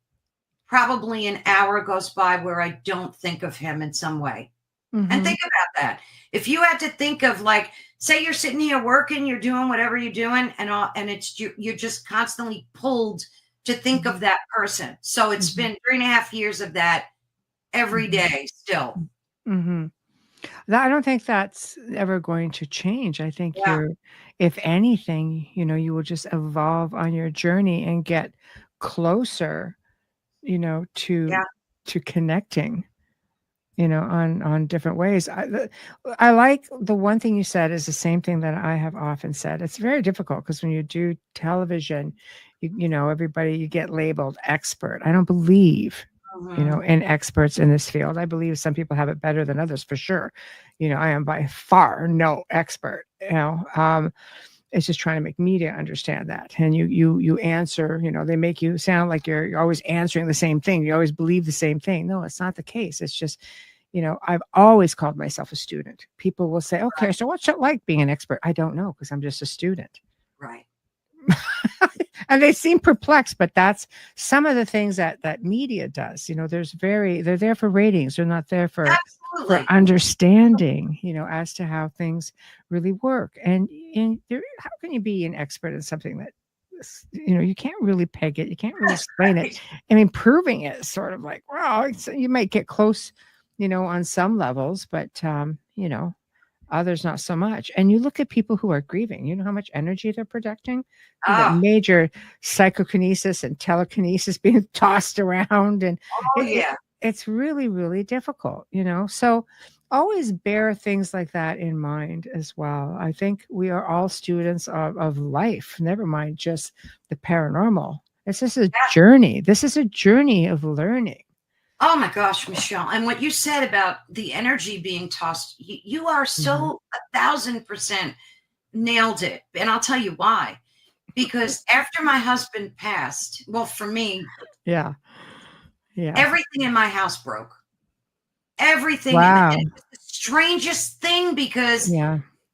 probably an hour goes by where I don't think of him in some way. And think about that. If you had to think of, like, say you're sitting here working, you're doing whatever you're doing, and it's you're just constantly pulled to think of that person. So it's been 3.5 years of that every day still. I don't think that's ever going to change. I think if anything, you will just evolve on your journey and get closer, to connecting, on different ways. I like the one thing you said is the same thing that I have often said. It's very difficult because when you do television, everybody, you get labeled expert. I don't believe in experts in this field. I believe some people have it better than others, for sure. I am by far no expert. It's just trying to make media understand that. And you answer, they make you sound like you're always answering the same thing. You always believe the same thing. No, it's not the case. It's just, I've always called myself a student. People will say, okay, so what's it like being an expert? I don't know, because I'm just a student. Right. And they seem perplexed, but that's some of the things that media does. They're there for ratings. They're not there for understanding, as to how things really work. And how can you be an expert in something that, you can't really peg it. You can't really explain it. I mean, proving it is sort of like, well, you might get close, on some levels, but, others not so much. And you look at people who are grieving, how much energy they're projecting. Major psychokinesis and telekinesis being tossed around. And it's really, really difficult, So always bear things like that in mind as well. I think we are all students of life, never mind just the paranormal. This is a journey. This is a journey of learning. Oh my gosh, Michelle. And what you said about the energy being tossed, you are so 1,000% nailed it. And I'll tell you why. Because after my husband passed, well, for me, everything in my house broke. Everything. Wow. And it was the strangest thing, because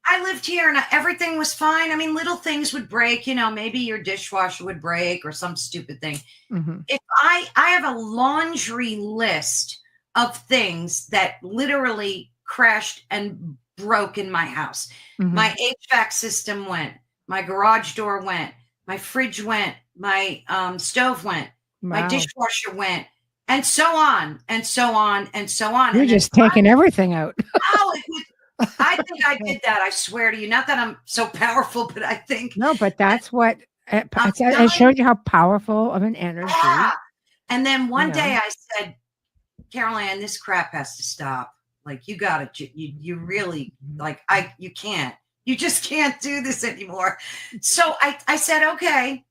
I lived here and everything was fine. I mean, little things would break, maybe your dishwasher would break or some stupid thing. If I have a laundry list of things that literally crashed and broke in my house. My HVAC system went, my garage door went, my fridge went, my stove went, my dishwasher went, and so on, and so on, and so on. You're just taking everything out. I think I did that. I swear to you. Not that I'm so powerful, but I think. No, but that's what I showed you, how powerful of an energy. Yeah. And then one day I said, Carolann, this crap has to stop. Like, you got to, you really, like, you can't. You just can't do this anymore. So I said, okay.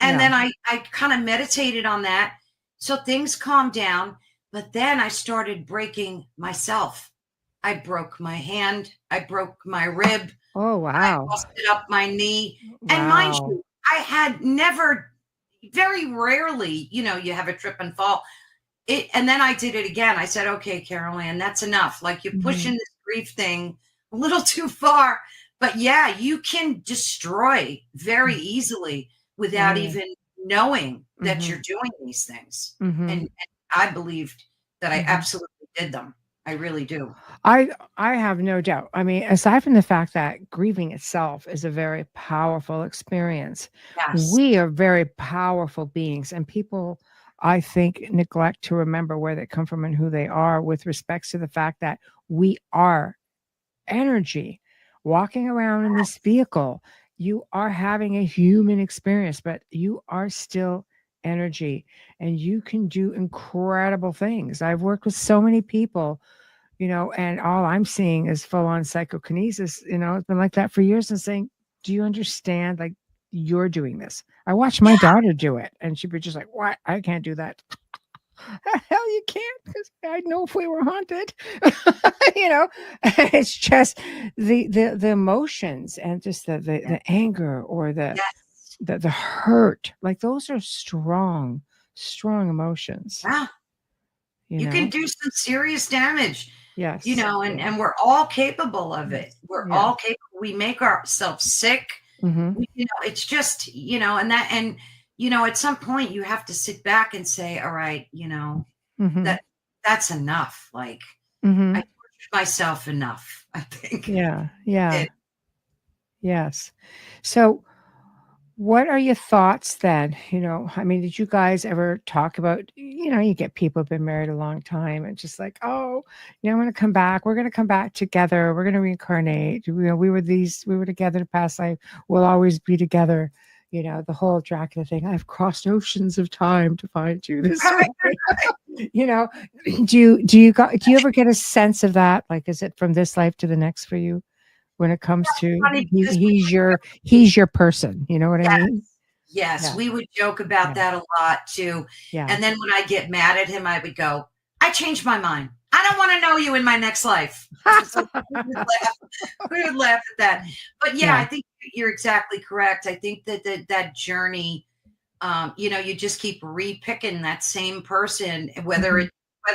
And then I kind of meditated on that. So things calmed down. But then I started breaking myself. I broke my hand. I broke my rib. Oh, wow. I busted up my knee. Wow. And mind you, I had never, very rarely, you have a trip and fall. And then I did it again. I said, okay, Carolann, that's enough. Like, you're pushing this grief thing a little too far. But yeah, you can destroy very easily without even knowing that you're doing these things. And I believed that I absolutely did them. I really do. I have no doubt. I mean, aside from the fact that grieving itself is a very powerful experience, Yes. we are very powerful beings, and people, I think, neglect to remember where they come from and who they are with respects to the fact that we are energy walking around in this vehicle. You are having a human experience, but you are still energy, and you can do incredible things. I've worked with so many people, and all I'm seeing is full-on psychokinesis. It's been like that for years, and saying, do you understand? Like, you're doing this. I watched my daughter do it, and she'd be just like, what? I can't do that. Hell, you can't, because I'd know if we were haunted. It's just the emotions, and just the anger, or the hurt. Like, those are strong emotions. Yeah. You can do some serious damage. Yes. And we're all capable of it. We're all capable. We make ourselves sick. It's just, at some point you have to sit back and say, all right, that's enough. Like, I tortured myself enough, I think. Yeah. Yes. So what are your thoughts then? I mean, did you guys ever talk about, you get people who've been married a long time and just like, oh, I'm going to come back. We're going to come back together. We're going to reincarnate. We were together in past life. We'll always be together. The whole Dracula thing. I've crossed oceans of time to find you. This way. Do you ever get a sense of that? Like, is it from this life to the next for you? When it comes to he's your person, you know what I mean? Yes, we would joke about that a lot too. Yeah. And then when I get mad at him, I would go, I changed my mind. I don't want to know you in my next life. We would laugh at that. But I think you're exactly correct. I think that journey, you just keep repicking that same person, whether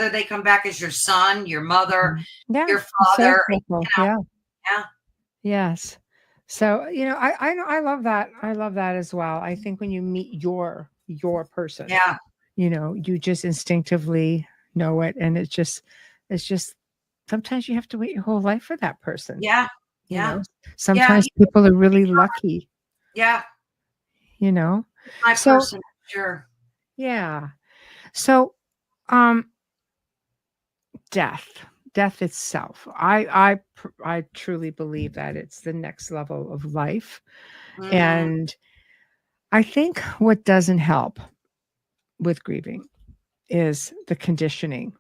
they come back as your son, your mother, your father. Yes. So, I love that. I love that as well. I think when you meet your person, you just instinctively know it. And it's just sometimes you have to wait your whole life for that person. Sometimes people are really lucky. Yeah. My person, sure. Yeah. So, death itself. I truly believe that it's the next level of life. And I think what doesn't help with grieving is the conditioning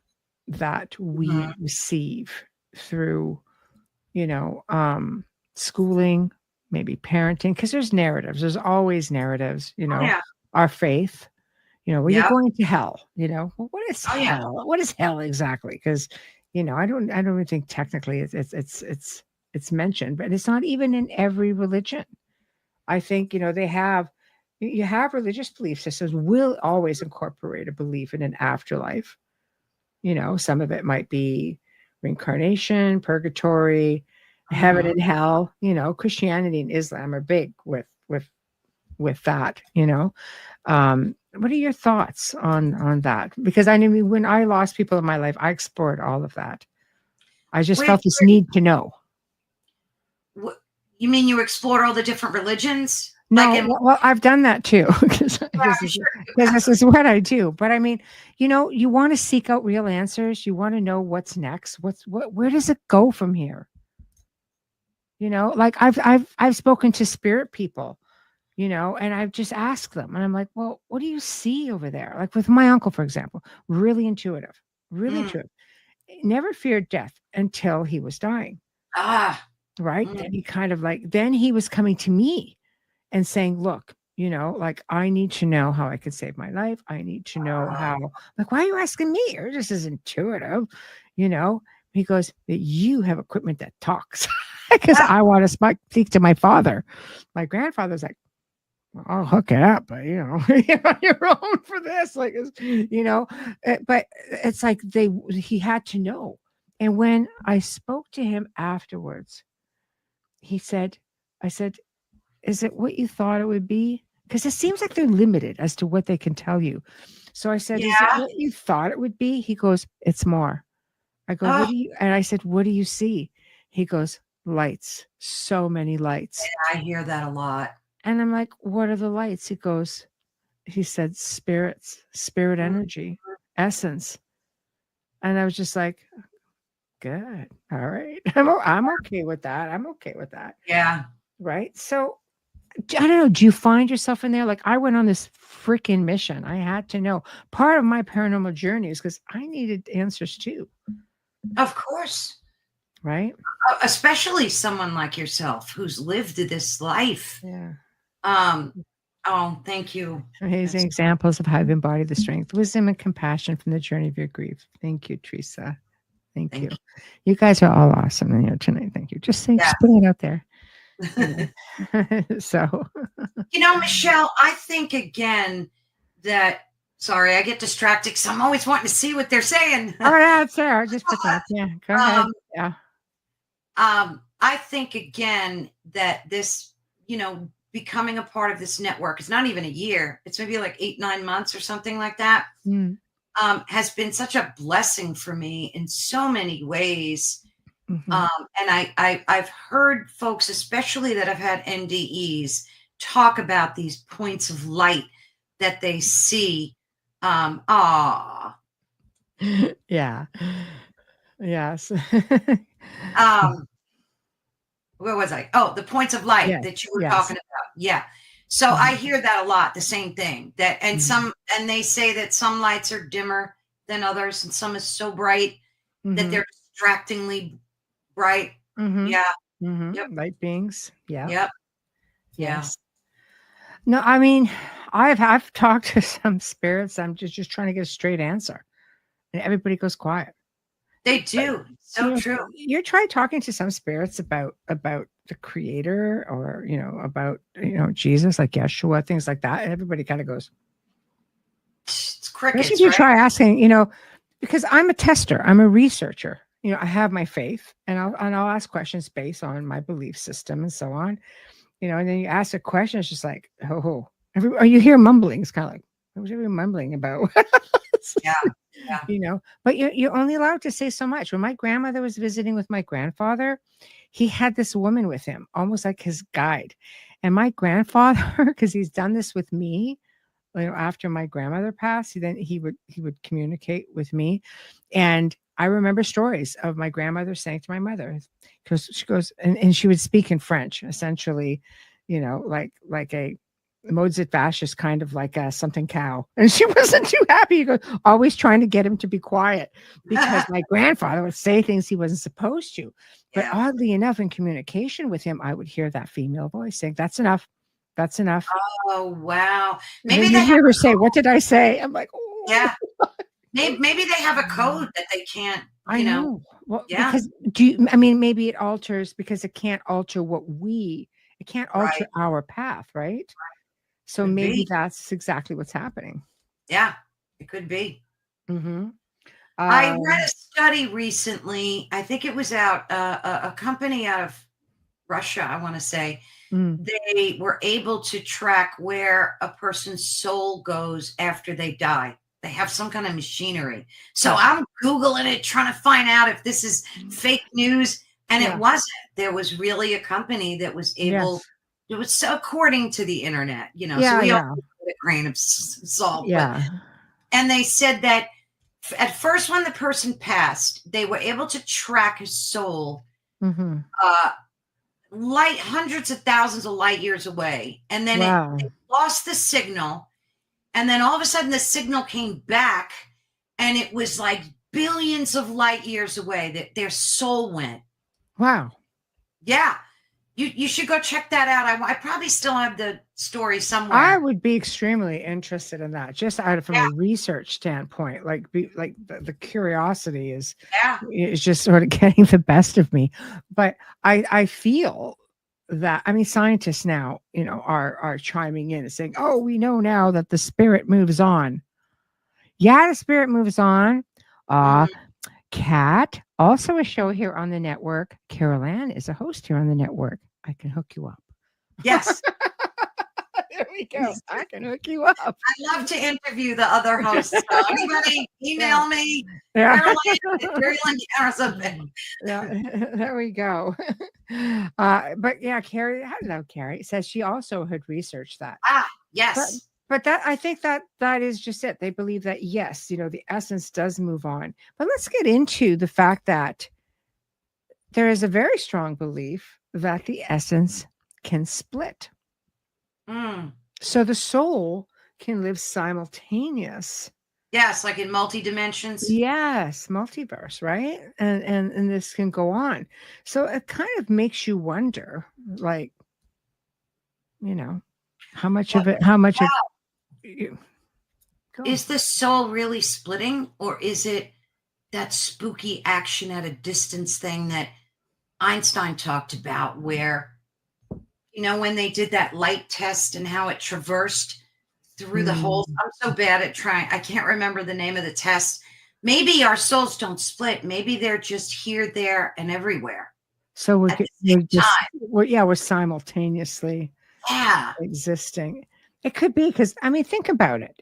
that we receive through, schooling, maybe parenting, because there's narratives. There's always narratives, our faith, you're going to hell, well, what is hell? What is hell exactly? Because I don't even think technically it's mentioned, but it's not even in every religion. I think, you have religious belief systems will always incorporate a belief in an afterlife. Some of it might be reincarnation, purgatory, heaven and hell. Christianity and Islam are big with that. What are your thoughts on that? Because I mean, when I lost people in my life, I explored all of that. I just felt this need to know. You mean you explored all the different religions? No, well, I've done that too, because this is what I do. But I mean, you want to seek out real answers. You want to know what's next. Where does it go from here? Like I've spoken to spirit people, and I've just asked them, and I'm like, well, what do you see over there? Like with my uncle, for example, really intuitive, intuitive. Never feared death until he was dying. Right. Then he was coming to me and saying, look, like, I need to know how I could save my life. I need to know how, like, why are you asking me? You're just as intuitive, He goes, you have equipment that talks, because I want to speak to my father. My grandfather's like, I'll hook it up, but you're on your own for this. Like, but it's like he had to know. And when I spoke to him afterwards, he said, I said, is it what you thought it would be? Because it seems like they're limited as to what they can tell you. So I said, is it Yeah. what you thought it would be? He goes, it's more. I go, Oh, what do you, and I said, what do you see? He goes, lights, so many lights. I hear that a lot. And I'm like, what are the lights? He said, spirits, spirit energy, essence. And I was just like, good. All right. I'm okay with that. I'm okay with that. Yeah. Right. So I don't know. Do you find yourself in there? Like, I went on this freaking mission. I had to know. Part of my paranormal journey is because I needed answers too. Of course. Right. Especially someone like yourself who's lived this life. Yeah. Oh, thank you. Amazing examples of how you've embodied the strength, wisdom, and compassion from the journey of your grief. Thank you, Teresa. Thank you. You guys are all awesome in here tonight. Thank you. Just put it out there. So, Michelle, I think again that, sorry, I get distracted because I'm always wanting to see what they're saying. Oh, yeah, it's there. Just put that. Yeah, go ahead. Yeah. I think again that this, becoming a part of this network, it's not even a year. It's maybe like 8-9 months or something like that. Has been such a blessing for me in so many ways. Mm-hmm. And I've heard folks, especially that have had NDEs, talk about these points of light that they see. Yeah. Yes. Where was I? Oh, the points of light that you were talking about. Yeah. So I hear that a lot, the same thing, that, and and they say that some lights are dimmer than others and some is so bright that they're distractingly bright. Yeah. Yep. Light beings. Yeah. Yep. Yes. No, I mean, I've talked to some spirits. I'm just trying to get a straight answer, and everybody goes quiet. They do. So true. You try talking to some spirits about the creator, or about Jesus, like Yeshua, things like that, and everybody kind of goes. It's crickets. If you try asking, because I'm a tester, I'm a researcher. I have my faith, and I'll ask questions based on my belief system and so on. And then you ask a question, it's just like, or you hear mumbling. It's kind of like, what was everyone mumbling about? Yeah. But you're only allowed to say so much. When my grandmother was visiting with my grandfather, he had this woman with him, almost like his guide. And my grandfather, because he's done this with me, after my grandmother passed, he would communicate with me. And I remember stories of my grandmother saying to my mother, because she goes, and she would speak in French, essentially, like a Mozart Vashis, kind of like a something cow. And she wasn't too happy. He goes, always trying to get him to be quiet, because my grandfather would say things he wasn't supposed to. But oddly enough, in communication with him, I would hear that female voice saying, that's enough. That's enough. Oh, wow. Maybe they hear her say, what did I say? I'm like, oh. Yeah. Maybe they have a code that they can't, I know. Well, yeah. Because maybe it alters, because it can't alter it can't alter our path, right? So Could maybe be. that's exactly what's happening. Yeah, it could be. Mm-hmm. I read a study recently. I think it was out a company out of Russia, I want to say. They were able to track where a person's soul goes after they die. They have some kind of machinery. So I'm Googling it, trying to find out if this is fake news. And it wasn't. There was really a company that was able, it was so according to the internet, so we all put a grain of salt. Yeah. And they said that at first, when the person passed, they were able to track his soul hundreds of thousands of light years away. And then it lost the signal. And then all of a sudden the signal came back, and it was like billions of light years away that their soul went. Wow. Yeah. You should go check that out. I probably still have the story somewhere. I would be extremely interested in that, just out of from a research standpoint. The curiosity is just sort of getting the best of me. But I feel that, I mean, scientists now, are chiming in and saying, oh, we know now that the spirit moves on. Yeah, the spirit moves on. Mhm. Kat, also a show here on the network. Carolann is a host here on the network. I can hook you up. Yes. There we go. I can hook you up. I love to interview the other hosts. So anybody email me, Yeah. Carolann at Ethereal Encounters Unveiled. Yeah, there we go. But yeah, Carrie, hello, Carrie says she also had researched that. Yes. But that, I think that is just it. They believe that, yes, the essence does move on. But let's get into the fact that there is a very strong belief that the essence can split. Mm. So the soul can live simultaneous. Yes, like in multi-dimensions. Yes, multiverse, right? And this can go on. So it kind of makes you wonder, like, how much of is the soul really splitting, or is it that spooky action at a distance thing that Einstein talked about, where when they did that light test and how it traversed through the holes? I'm so bad at trying. I can't remember the name of the test. Maybe our souls don't split. Maybe they're just here, there, and everywhere. So we're simultaneously existing. It could be because, I mean, think about it.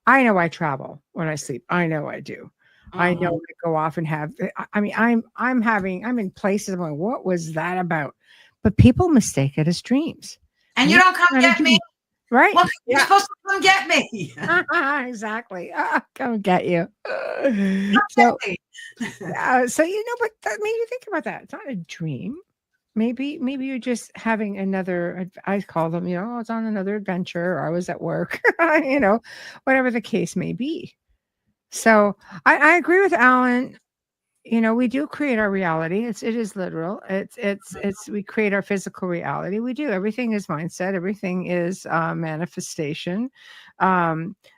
I know I travel when I sleep. I know I do. I know I go off and have. I mean, I'm in places. I'm like, what was that about? But people mistake it as dreams. And you don't come get me. Right? Well, you're supposed to come get me. Exactly. Come get you. So, but that made you think about that. It's not a dream. Maybe you're just having another. I call them, it's on another adventure, or I was at work. Whatever the case may be. So I agree with Alan. We do create our reality. It is literal. It's we create our physical reality. We do. Everything is mindset. Everything is manifestation.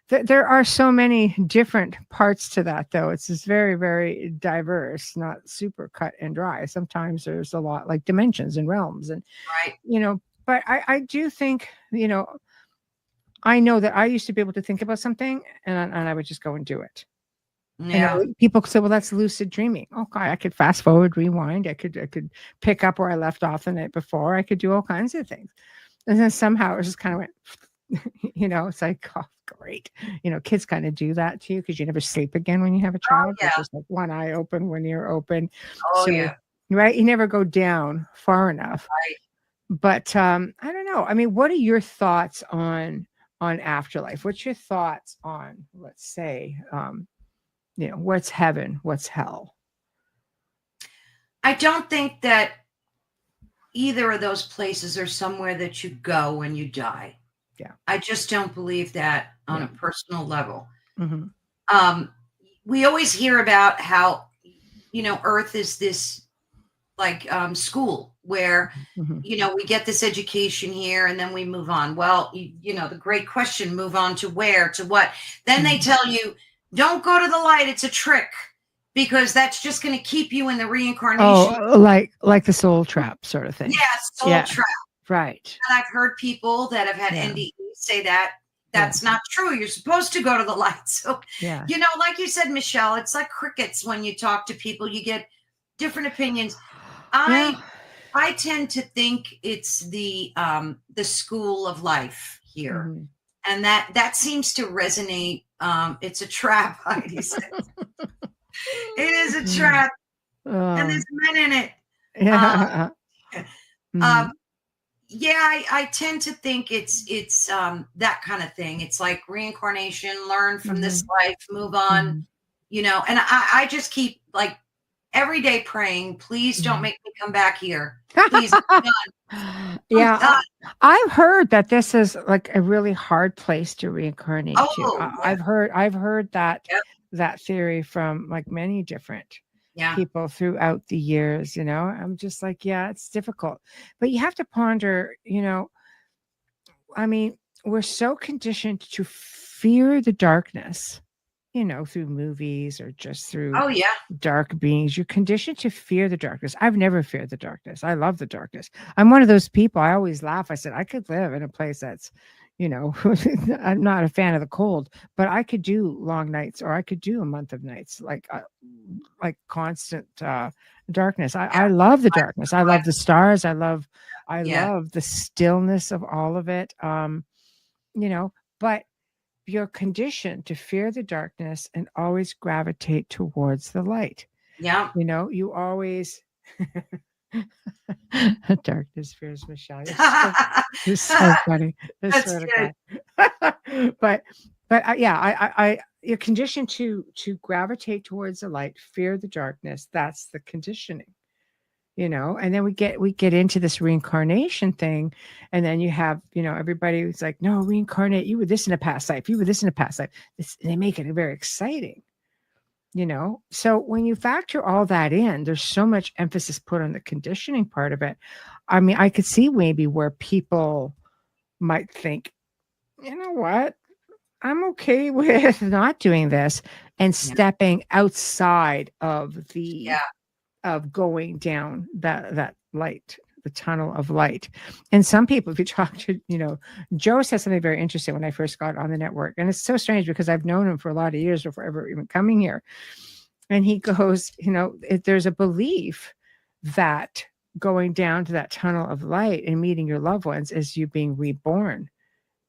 There are so many different parts to that, though. It's just very, very diverse, not super cut and dry. Sometimes there's a lot, like dimensions and realms, and right. But I do think, I know that I used to be able to think about something, and I would just go and do it. Yeah. People say, well, that's lucid dreaming. Okay, I could fast forward, rewind. I could pick up where I left off the night before. I could do all kinds of things. And then somehow it just kind of went, it's like, oh, great. Kids kind of do that too, because you never sleep again when you have a child. Yeah. It's just like one eye open, one ear open. Oh, yeah. Right? You never go down far enough. Right. But I don't know. I mean, what are your thoughts on afterlife? What's your thoughts on, let's say, what's heaven, what's hell? I don't think that either of those places are somewhere that you go when you die. Yeah. I just don't believe that on a personal level. Mm-hmm. We always hear about how, Earth is this like school where, we get this education here and then we move on. Well, the great question, move on to where, to what? Then they tell you, don't go to the light. It's a trick, because that's just going to keep you in the reincarnation. Oh, like the soul trap sort of thing. Yeah, trap. Right. And I've heard people that have had NDE say that that's not true. You're supposed to go to the light. So, like you said, Michelle, it's like crickets when you talk to people. You get different opinions. I tend to think it's the school of life here, and that seems to resonate. It's a trap, Heidi says. It is a trap, and there's men in it. I tend to think it's that kind of thing. It's like reincarnation, learn from this life, move on, and I just keep like every day praying, please don't make me come back here. Please. I've heard that this is like a really hard place to reincarnate to. I've heard that that theory from like many different people throughout the years. I'm just like, it's difficult, but you have to ponder. I mean, we're so conditioned to fear the darkness through movies or just through Oh yeah. dark beings. You're conditioned to fear the darkness. I've never feared the darkness. I love the darkness. I'm one of those people. I always laugh. I said, I could live in a place that's, I'm not a fan of the cold, but I could do long nights, or I could do a month of nights, like constant darkness. I love the darkness. I love the stars. I love the stillness of all of it. But you're conditioned to fear the darkness and always gravitate towards the light. Yeah. You always darkness fears Michelle. It's so funny. That's good. But you're conditioned to gravitate towards the light, fear the darkness. That's the conditioning. And then we get into this reincarnation thing, and then you have everybody who's like, no, reincarnate, you were this in a past life, you were this in a past life. They make it very exciting, so when you factor all that in, there's so much emphasis put on the conditioning part of it. I mean, I could see maybe where people might think, you know what, I'm okay with not doing this and stepping outside of the of going down that light, the tunnel of light. And some people, if you talk to, Joe said something very interesting when I first got on the network. And it's so strange because I've known him for a lot of years before ever even coming here. And he goes, there's a belief that going down to that tunnel of light and meeting your loved ones is you being reborn.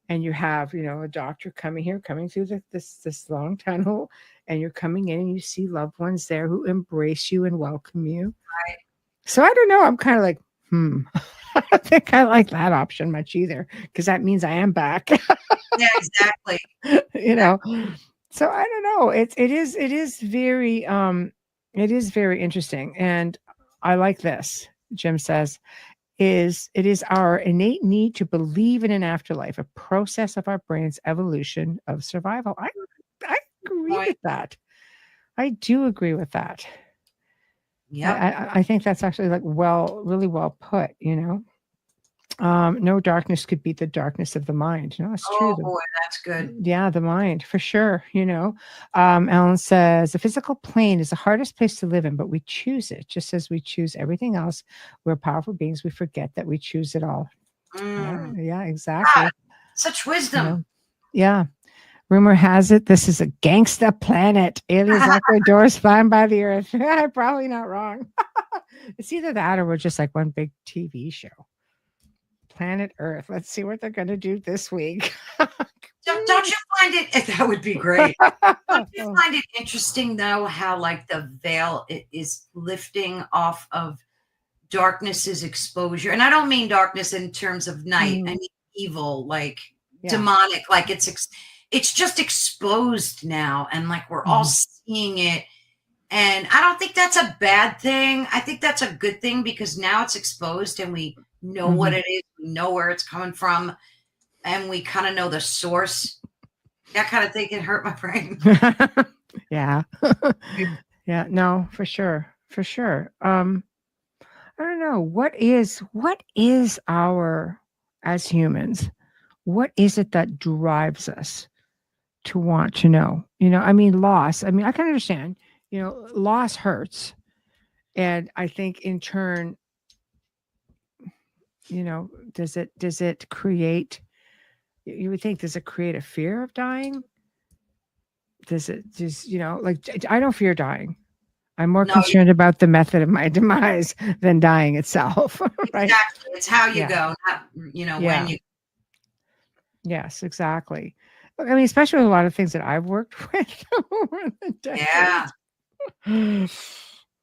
And you have, a doctor coming through this long tunnel, and you're coming in and you see loved ones there who embrace you and welcome you. Right. So I don't know. I'm kind of like, I don't think I like that option much either, because that means I am back. Yeah, exactly. So I don't know. It is very interesting. And I like this. Jim says, it is our innate need to believe in an afterlife, a process of our brain's evolution of survival. I agree with that. I do agree with that. Yeah, I think that's actually really well put. No darkness could beat the darkness of the mind. It's true. Oh boy, that's good. Yeah, the mind, for sure. Ellen says the physical plane is the hardest place to live in, but we choose it. Just as we choose everything else, we're powerful beings. We forget that we choose it all. Yeah, exactly. God, such wisdom. Yeah. Rumor has it this is a gangsta planet. Aliens lock their doors, flying by the earth. Probably not wrong. It's either that or we're just like one big TV show. Planet Earth. Let's see what they're going to do this week. Don't you find it? That would be great. Don't you find it interesting, though, how the veil is lifting off of darkness's exposure? And I don't mean darkness in terms of night. I mean evil, demonic. It's just exposed now, and we're all seeing it. And I don't think that's a bad thing. I think that's a good thing, because now it's exposed and we know what it is. We know where it's coming from, and we kind of know the source. That kind of thing can hurt my brain. Yeah. Yeah, no, for sure. I don't know. What is our, as humans, what is it that drives us to want to know? Loss. I can understand, loss hurts. And I think in turn, does it create, you would think, does it create a fear of dying? Does it just, I don't fear dying. I'm more concerned about the method of my demise than dying itself. Right? Exactly. It's how you go, not, when you. Yes, exactly. Especially with a lot of things that I've worked with over the decades. Yeah.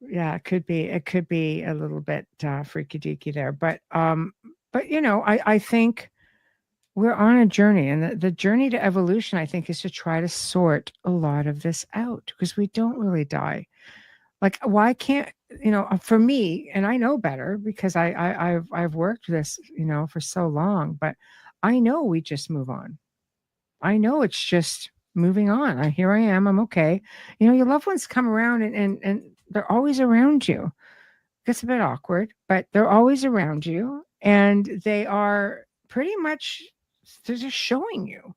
Yeah, it could be a little bit freaky deaky there, but I think we're on a journey, and the journey to evolution, I think, is to try to sort a lot of this out, because we don't really die. Why can't, for me, and I know better because I've worked this, for so long, but I know we just move on. I know it's just moving on. Here I am. I'm okay. Your loved ones come around and they're always around you. It gets a bit awkward, but they're always around you, and they are pretty much, they're just showing you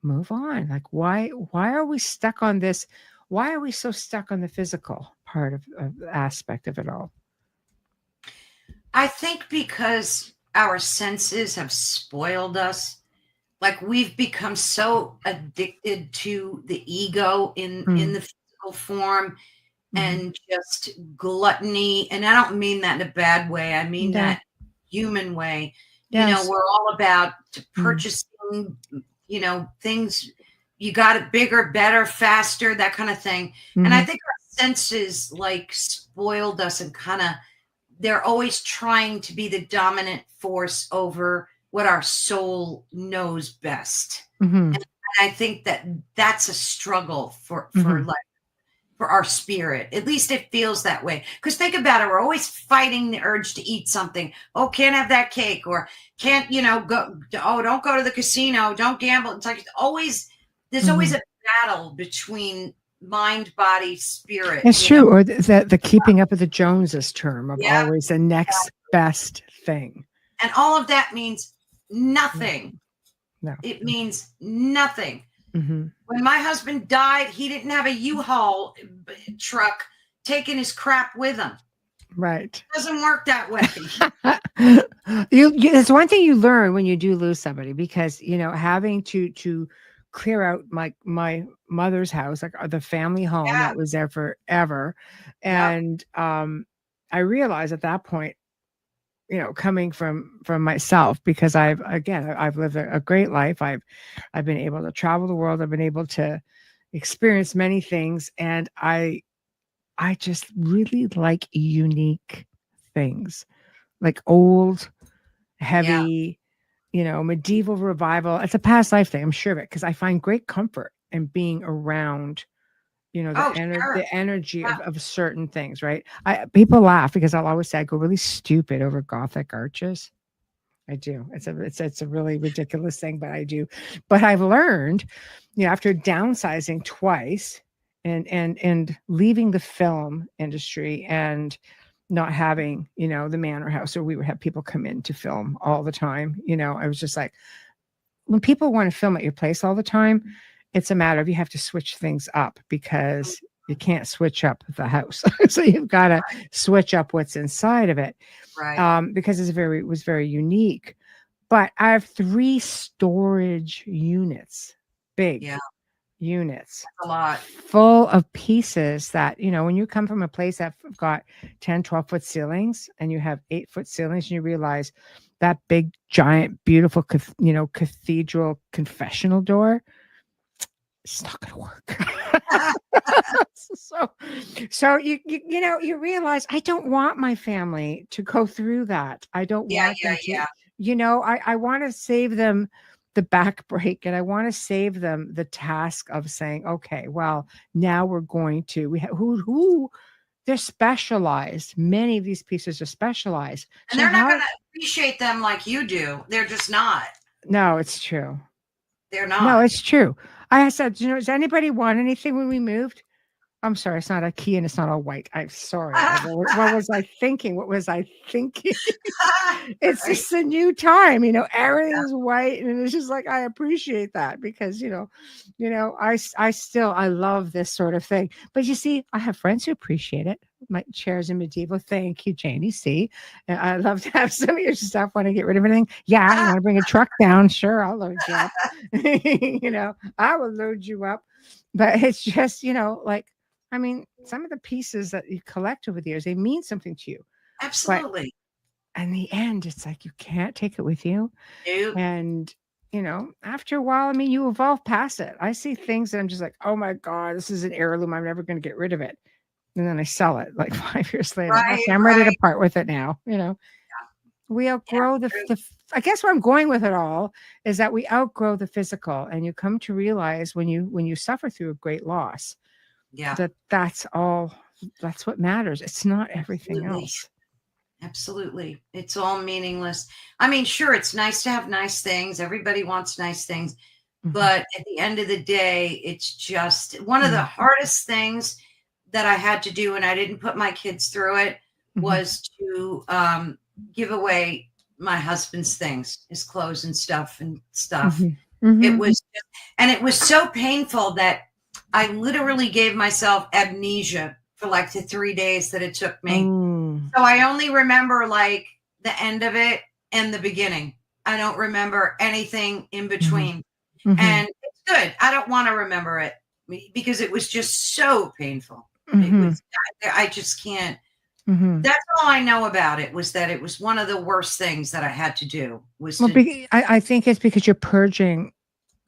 move on. Like, why are we stuck on this? Why are we so stuck on the physical part of the aspect of it all? I think because our senses have spoiled us. Like, we've become so addicted to the ego in the physical form, and just gluttony. And I don't mean that in a bad way. I mean that human way. Yes. You know, we're all about purchasing, you know, things. You got it bigger, better, faster, that kind of thing. And I think our senses like spoiled us, and kind of, they're always trying to be the dominant force over what our soul knows best. And I think that that's a struggle for like, for our spirit. At least it feels that way. Because think about it, we're always fighting the urge to eat something. Oh, can't have that cake, or can't, you know, go. Oh, don't go to the casino. Don't gamble. It's like always, there's always a battle between mind, body, spirit. It's true. Know? Or the keeping up with the Joneses term of always the next best thing. And all of that means nothing. No. It means nothing. When my husband died, he didn't have a U-Haul truck taking his crap with him. Right. It doesn't work that way. There's one thing you learn when you do lose somebody, because, you know, having to clear out my mother's house, like the family home that was there forever. And I realized at that point, you know, coming from myself, because I've lived a great life. I've been able to travel the world. I've been able to experience many things. And I just really like unique things, like old, heavy, you know, medieval revival. It's a past life thing, I'm sure of it, because I find great comfort in being around, you know, the energy of certain things, right? People laugh because I'll always say I go really stupid over Gothic arches. I do. It's a really ridiculous thing, but I do. But I've learned, you know, after downsizing twice and leaving the film industry and not having, you know, the manor house, or we would have people come in to film all the time. You know, I was just like, when people want to film at your place all the time, it's a matter of you have to switch things up, because you can't switch up the house. So you've got to switch up what's inside of it. Right. Because it was very unique. But I have 3 storage units, big units. That's a lot. Full of pieces that, you know, when you come from a place that's got 10, 12-foot ceilings, and you have 8-foot ceilings, and you realize that big, giant, beautiful, you know, cathedral confessional door, it's not going to work. so you know, you realize I don't want my family to go through that. I don't want them to, you know, I want to save them the back break, and I want to save them the task of saying, okay, well, now we're going to, we have who they're specialized. Many of these pieces are specialized. And they're not going to appreciate them like you do. They're just not. No, it's true. They're not. No, it's true. I said, you know, does anybody want anything when we moved? I'm sorry, it's not a key and it's not all white. I'm sorry. What was I thinking? It's just a new time, you know, everything's white, and it's just like, I appreciate that, because, you know, I love this sort of thing. But you see, I have friends who appreciate it. My chairs in medieval. Thank you, Janie. See, and I'd love to have some of your stuff. Want to get rid of anything? Yeah, I want to bring a truck down. Sure, I'll load you up. You know, I will load you up. But it's just, you know, like, I mean, some of the pieces that you collect over the years, they mean something to you. Absolutely. But in the end, it's like you can't take it with you. Nope. And, you know, after a while, I mean, you evolve past it. I see things that I'm just like, oh my God, this is an heirloom. I'm never going to get rid of it. And then I sell it like 5 years later. Right, okay, I'm ready to part with it now. You know, we outgrow the I guess where I'm going with it all is that we outgrow the physical, and you come to realize when you suffer through a great loss, that's what matters. It's not everything else. Absolutely. It's all meaningless. I mean, sure, it's nice to have nice things. Everybody wants nice things. But at the end of the day, it's just one of the hardest things that I had to do, and I didn't put my kids through it, was to give away my husband's things, his clothes and stuff. It was, and it was so painful that I literally gave myself amnesia for like the 3 days that it took me. So I only remember like the end of it and the beginning. I don't remember anything in between. And it's good. I don't want to remember it because it was just so painful. It was, I just can't. That's all I know about it, was that it was one of the worst things that I had to do. Was I think it's because you're purging.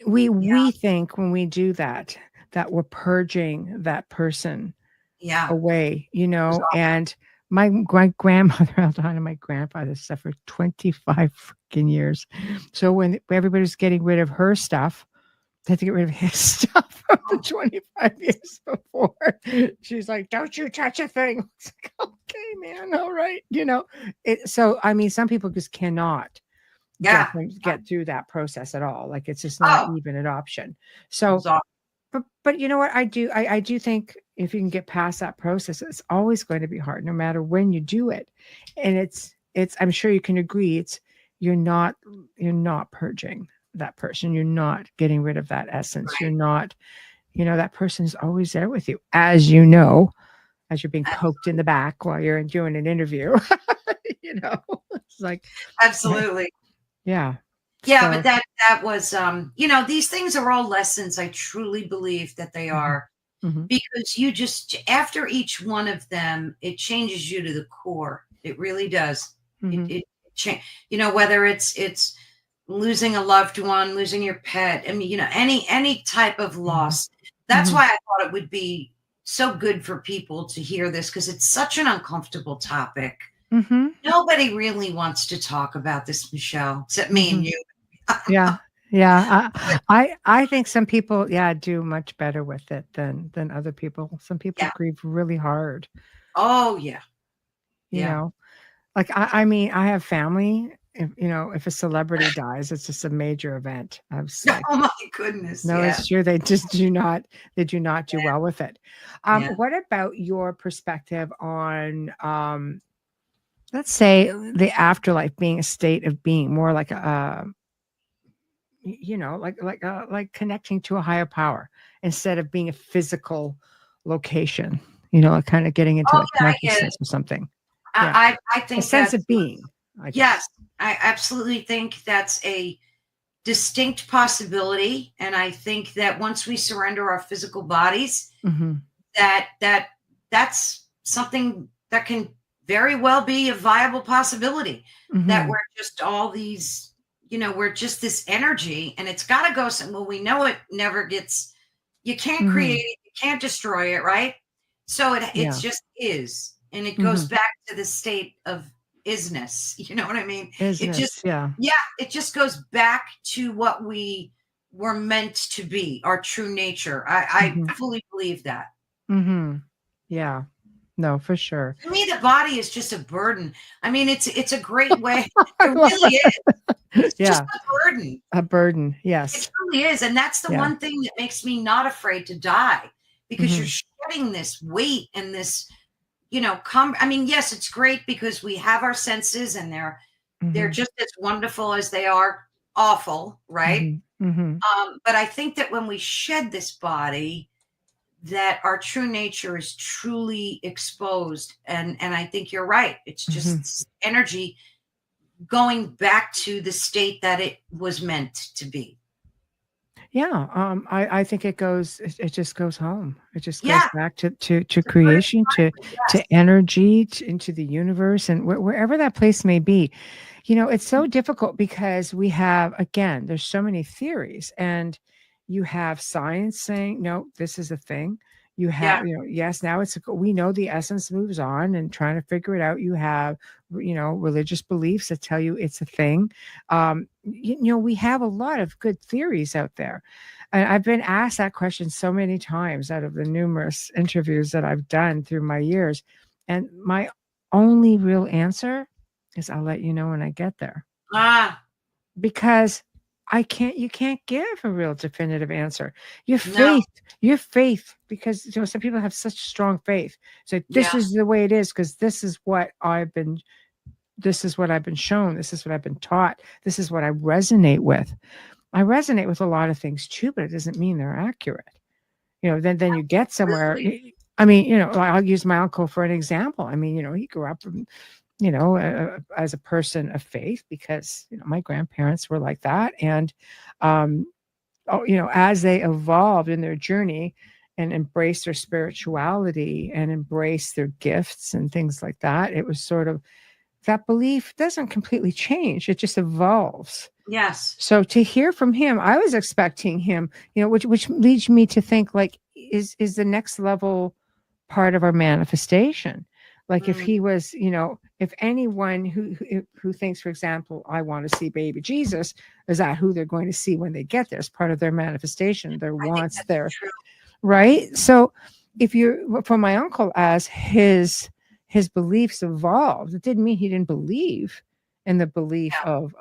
We think when we do that we're purging that person away, and my grandmother held on to my grandfather's stuff for 25 freaking years. So when everybody's getting rid of her stuff, they had to get rid of his stuff from the 25 years before. She's like, don't you touch a thing. It's like, okay, man, all right. So I mean, some people just cannot get through that process at all. Like, it's just not even an option. So but you know what, I do think if you can get past that process, it's always going to be hard no matter when you do it. And it's I'm sure you can agree, you're not purging that person. You're not getting rid of that essence. You're not, that person's always there with you, as as you're being poked in the back while you're doing an interview. It's like, absolutely. Yeah. Yeah, but that was, these things are all lessons. I truly believe that they are, because you just, after each one of them, it changes you to the core. It really does. It whether it's losing a loved one, losing your pet. I mean, any type of loss. That's why I thought it would be so good for people to hear this, because it's such an uncomfortable topic. Nobody really wants to talk about this, Michelle, except me and you. Yeah. I think some people, do much better with it than other people. Some people grieve really hard. Oh yeah. Like I mean, I have family. If a celebrity dies, it's just a major event. I was like, oh my goodness. No, it's true. They just do not do well with it. What about your perspective on let's say the afterlife being a state of being, more like like connecting to a higher power instead of being a physical location, kind of getting into consciousness or something. I think a sense of being. Yes, I absolutely think that's a distinct possibility. And I think that once we surrender our physical bodies, that's something that can very well be a viable possibility, that we're just all these, we're just this energy, and it's got to go somewhere. We know it never gets, you can't create it, you can't destroy it, right? So it just is. And it goes back to the state of isness. You know what I mean? Isness, it just goes back to what we were meant to be, our true nature. I fully believe that. Yeah. No, for sure. To me, the body is just a burden. I mean, it's a great way. It really is. It's just a burden. A burden, yes. It truly is. And that's the one thing that makes me not afraid to die, because you're shedding this weight and this, I mean, yes, it's great because we have our senses, and they're just as wonderful as they are awful, right? But I think that when we shed this body, that our true nature is truly exposed. And I think you're right. It's just energy going back to the state that it was meant to be. Yeah. I think it just goes home. It just goes back to creation, to energy, into the universe, and wherever that place may be. It's so difficult because we have, again, there's so many theories, and you have science saying, no, this is a thing. You have, yes, now we know the essence moves on and trying to figure it out. You have, religious beliefs that tell you it's a thing. We have a lot of good theories out there. And I've been asked that question so many times out of the numerous interviews that I've done through my years. And my only real answer is, I'll let you know when I get there. Because you can't give a real definitive answer. Your faith, because some people have such strong faith. So this is the way it is, because this is what I've been shown. This is what I've been taught. This is what I resonate with. I resonate with a lot of things too, but it doesn't mean they're accurate. Then you get somewhere. Absolutely. I mean, I'll use my uncle for an example. I mean, he grew up, as a person of faith because, my grandparents were like that. And, as they evolved in their journey and embraced their spirituality and embraced their gifts and things like that, it was sort of, that belief doesn't completely change. It just evolves. Yes. So to hear from him, I was expecting him, which leads me to think, like, is the next level part of our manifestation? Like, if he was, if anyone who thinks, for example, I want to see baby Jesus, is that who they're going to see when they get there? As part of their manifestation, their wants, their right. So if you're, for my uncle, as his beliefs evolved, it didn't mean he didn't believe in the belief of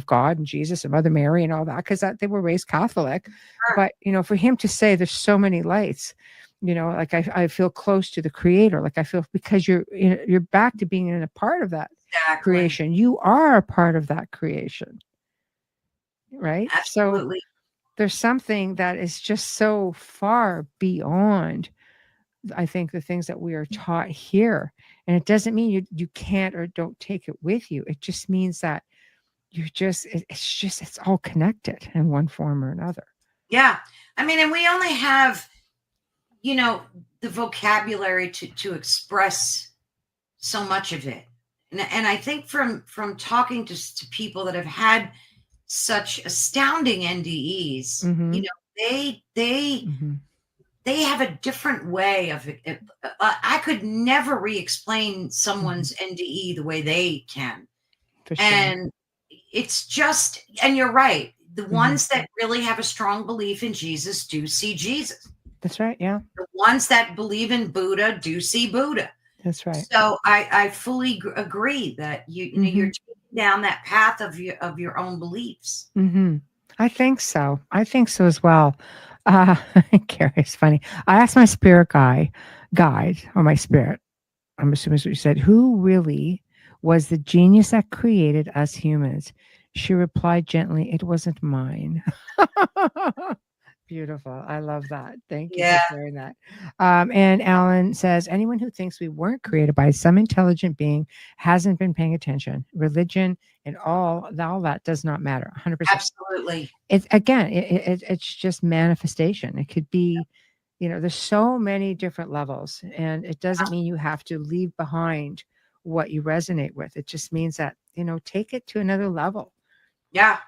God and Jesus and Mother Mary and all that, because they were raised Catholic. But for him to say there's so many lights, like I feel close to the Creator, like I feel, because you're back to being in a part of that creation. You are a part of that creation, right? Absolutely. So there's something that is just so far beyond, I think, the things that we are taught here. And it doesn't mean you can't or don't take it with you. It just means that it's all connected in one form or another. Yeah. I mean, and we only have, the vocabulary to express so much of it. And I think from talking to people that have had such astounding NDEs, they have a different way of it. I could never re-explain someone's NDE the way they can. For sure. And it's just, and you're right. The ones that really have a strong belief in Jesus do see Jesus. That's right. Yeah. The ones that believe in Buddha do see Buddha. That's right. So I fully agree that you're taking down that path of your own beliefs. I think so. I think so as well. Carrie, it's funny. I asked my spirit guide, or my spirit, I'm assuming that's what you said, who really was the genius that created us humans? She replied gently, it wasn't mine. Beautiful. I love that. Thank you for sharing that. And Alan says, anyone who thinks we weren't created by some intelligent being hasn't been paying attention. Religion and all that does not matter. 100%. Absolutely. It's just manifestation. It could be, there's so many different levels, and it doesn't mean you have to leave behind what you resonate with. It just means that, take it to another level. Yeah.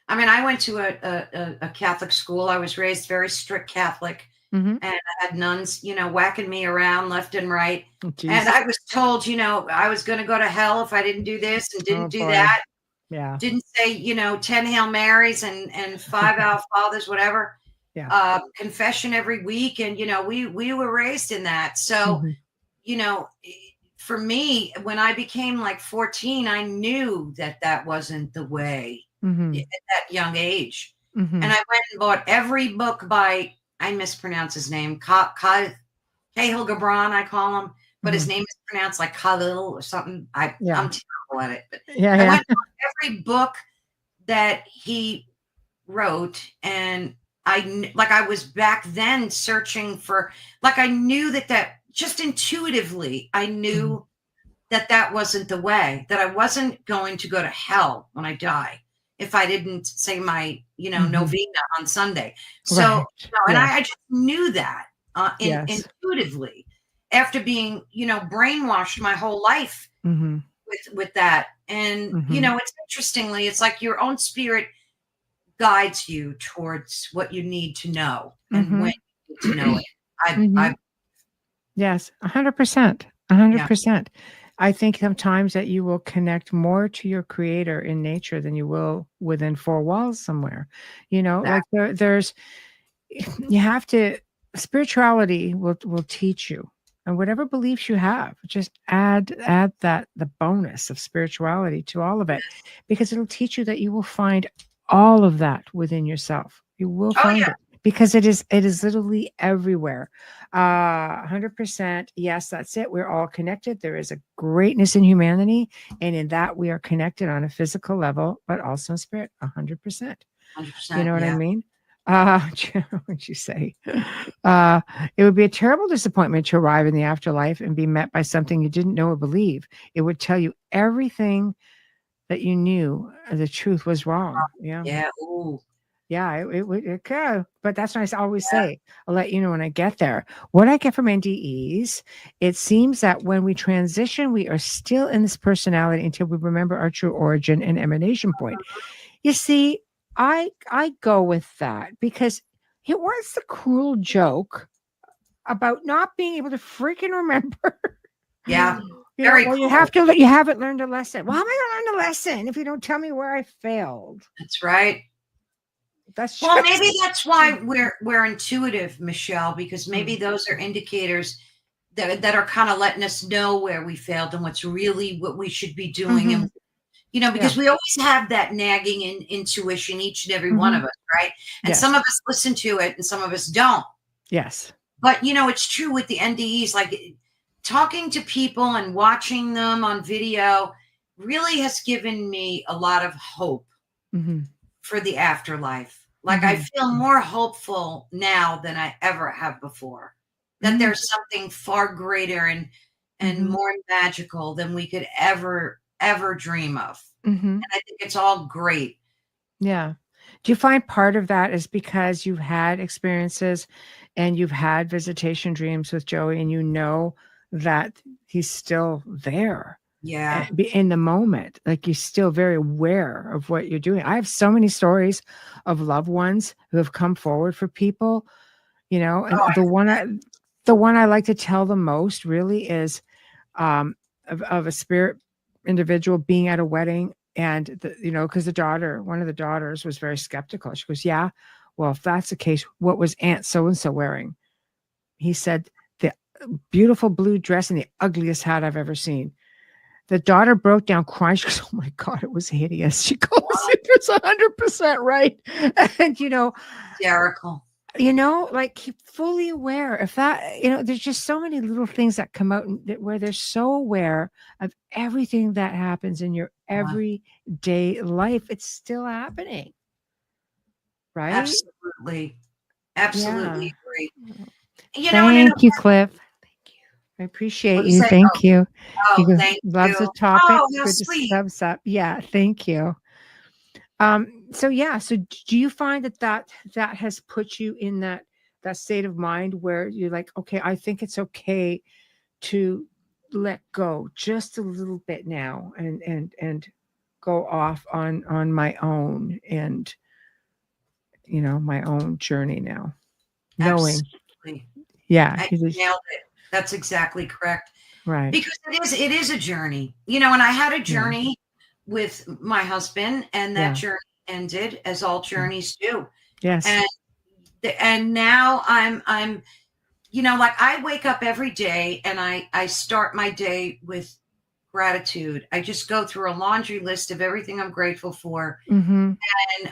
I mean, I went to a Catholic school. I was raised very strict Catholic, and I had nuns, whacking me around left and right. Oh, and I was told, I was going to go to hell if I didn't do this and didn't do that. Yeah. Didn't say, 10 Hail Marys and 5 Our Fathers, whatever. Yeah. Confession every week. And, we were raised in that. So, for me, when I became like 14, I knew that wasn't the way. At that young age. And I went and bought every book by, I mispronounce his name, Cahill Gibran, I call him, but his name is pronounced like Khalil or something. I'm terrible at it. But I went and bought every book that he wrote, and I was back then searching for, I knew that just intuitively, I knew that wasn't the way, that I wasn't going to go to hell when I die if I didn't say my, novena on Sunday. So, and I just knew that intuitively after being, brainwashed my whole life with that. And, it's interestingly, it's like your own spirit guides you towards what you need to know and when you need to know it. Yes, 100%. 100%. I think sometimes that you will connect more to your creator in nature than you will within four walls somewhere. Like there's, you have to, spirituality will teach you, and whatever beliefs you have, just add the bonus of spirituality to all of it, because it'll teach you that you will find all of that within yourself. You will find it. Because it is literally everywhere. 100%. Yes, that's it. We're all connected. There is a greatness in humanity. And in that we are connected on a physical level, but also in spirit, 100%. You 100%, know what I yeah. mean? What'd you say? It would be a terrible disappointment to arrive in the afterlife and be met by something you didn't know or believe. It would tell you everything that you knew the truth was wrong. Yeah. Yeah. Ooh. Yeah, it could. But that's what I always Yeah. say. I'll let you know when I get there. What I get from NDEs, it seems that when we transition, we are still in this personality until we remember our true origin and emanation point. You see, I go with that because it was the cruel joke about not being able to freaking remember. Yeah. You know, Very well, cool. you haven't learned a lesson. Well, how am I going to learn a lesson if you don't tell me where I failed? That's right. That's Well, just, maybe that's why we're intuitive, Michelle, because maybe those are indicators that are kind of letting us know where we failed and what we should be doing. And because we always have that nagging intuition, each and every one of us, right? And some of us listen to it and some of us don't. Yes. But it's true with the NDEs, like talking to people and watching them on video really has given me a lot of hope for the afterlife. Like I feel more hopeful now than I ever have before, that there's something far greater and more magical than we could ever dream of. And I think it's all great. Yeah. Do you find part of that is because you've had experiences and you've had visitation dreams with Joey and you know that he's still there? Yeah. In the moment, like you're still very aware of what you're doing. I have so many stories of loved ones who have come forward for people, and the one I like to tell the most really is of a spirit individual being at a wedding. And because one of the daughters was very skeptical. She goes, yeah, well, if that's the case, what was Aunt so-and-so wearing? He said, the beautiful blue dress and the ugliest hat I've ever seen. The daughter broke down crying. She goes, oh my God, it was hideous. She goes, it was 100% right. And, Hysterical. Like fully aware of that, there's just so many little things that come out where they're so aware of everything that happens in your everyday life. It's still happening. Right? Absolutely. Absolutely agree. Thank you, Cliff. I appreciate you. Thank you. Oh, thank you. Loves the topic. Oh, how Good sweet. Thumbs up. Yeah, thank you. So do you find that has put you in that state of mind where you're like, okay, I think it's okay to let go just a little bit now and go off on my own and my own journey now. Knowing. Absolutely. Yeah. You nailed it. That's exactly correct. Right. Because it is a journey, and I had a journey with my husband, and that journey ended, as all journeys do. Yes. And now I'm like I wake up every day and I start my day with gratitude. I just go through a laundry list of everything I'm grateful for. And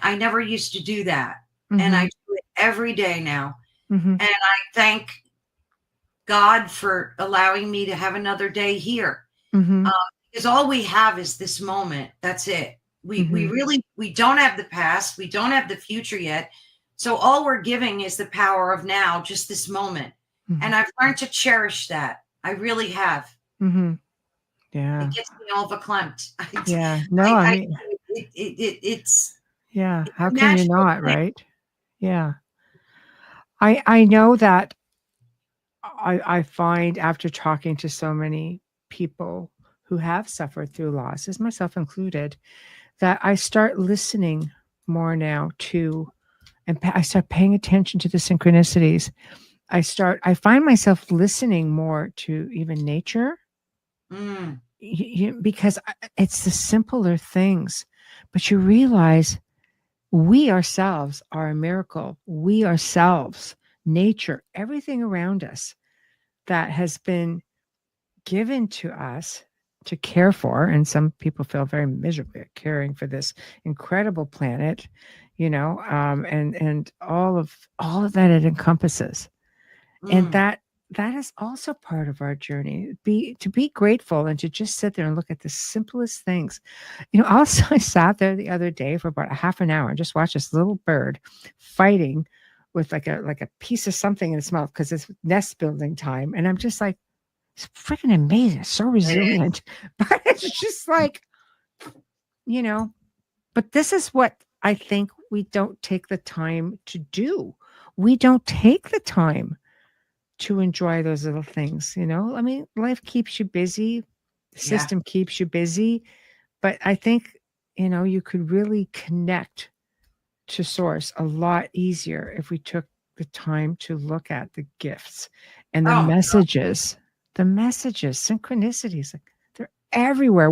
I never used to do that. And I do it every day now. And I thank God for allowing me to have another day here. Because all we have is this moment. That's it. We don't have the past. We don't have the future yet. So all we're giving is the power of now, just this moment. And I've learned to cherish that. I really have. Yeah. It gets me all verklempt. Yeah. No, I mean, it's. Yeah. How can you not, right? Yeah. I know that I find after talking to so many people who have suffered through losses, myself included, that I start listening more now to, and I start paying attention to the synchronicities. I find myself listening more to even nature, because it's the simpler things, but you realize we ourselves are a miracle. We ourselves, nature, everything around us that has been given to us to care for, and some people feel very miserably at caring for this incredible planet, and all of that it encompasses, and that that is also part of our journey. To be grateful and to just sit there and look at the simplest things. Also, I sat there the other day for about a half an hour and just watched this little bird fighting with like a piece of something in its mouth because it's nest building time. And I'm just like, it's freaking amazing. It's so resilient. But it's just like, but this is what I think we don't take the time to do. We don't take the time to enjoy those little things. I mean, life keeps you busy, the system keeps you busy, but I think, you could really connect to source a lot easier if we took the time to look at the gifts and the messages, synchronicities. Like, they're everywhere.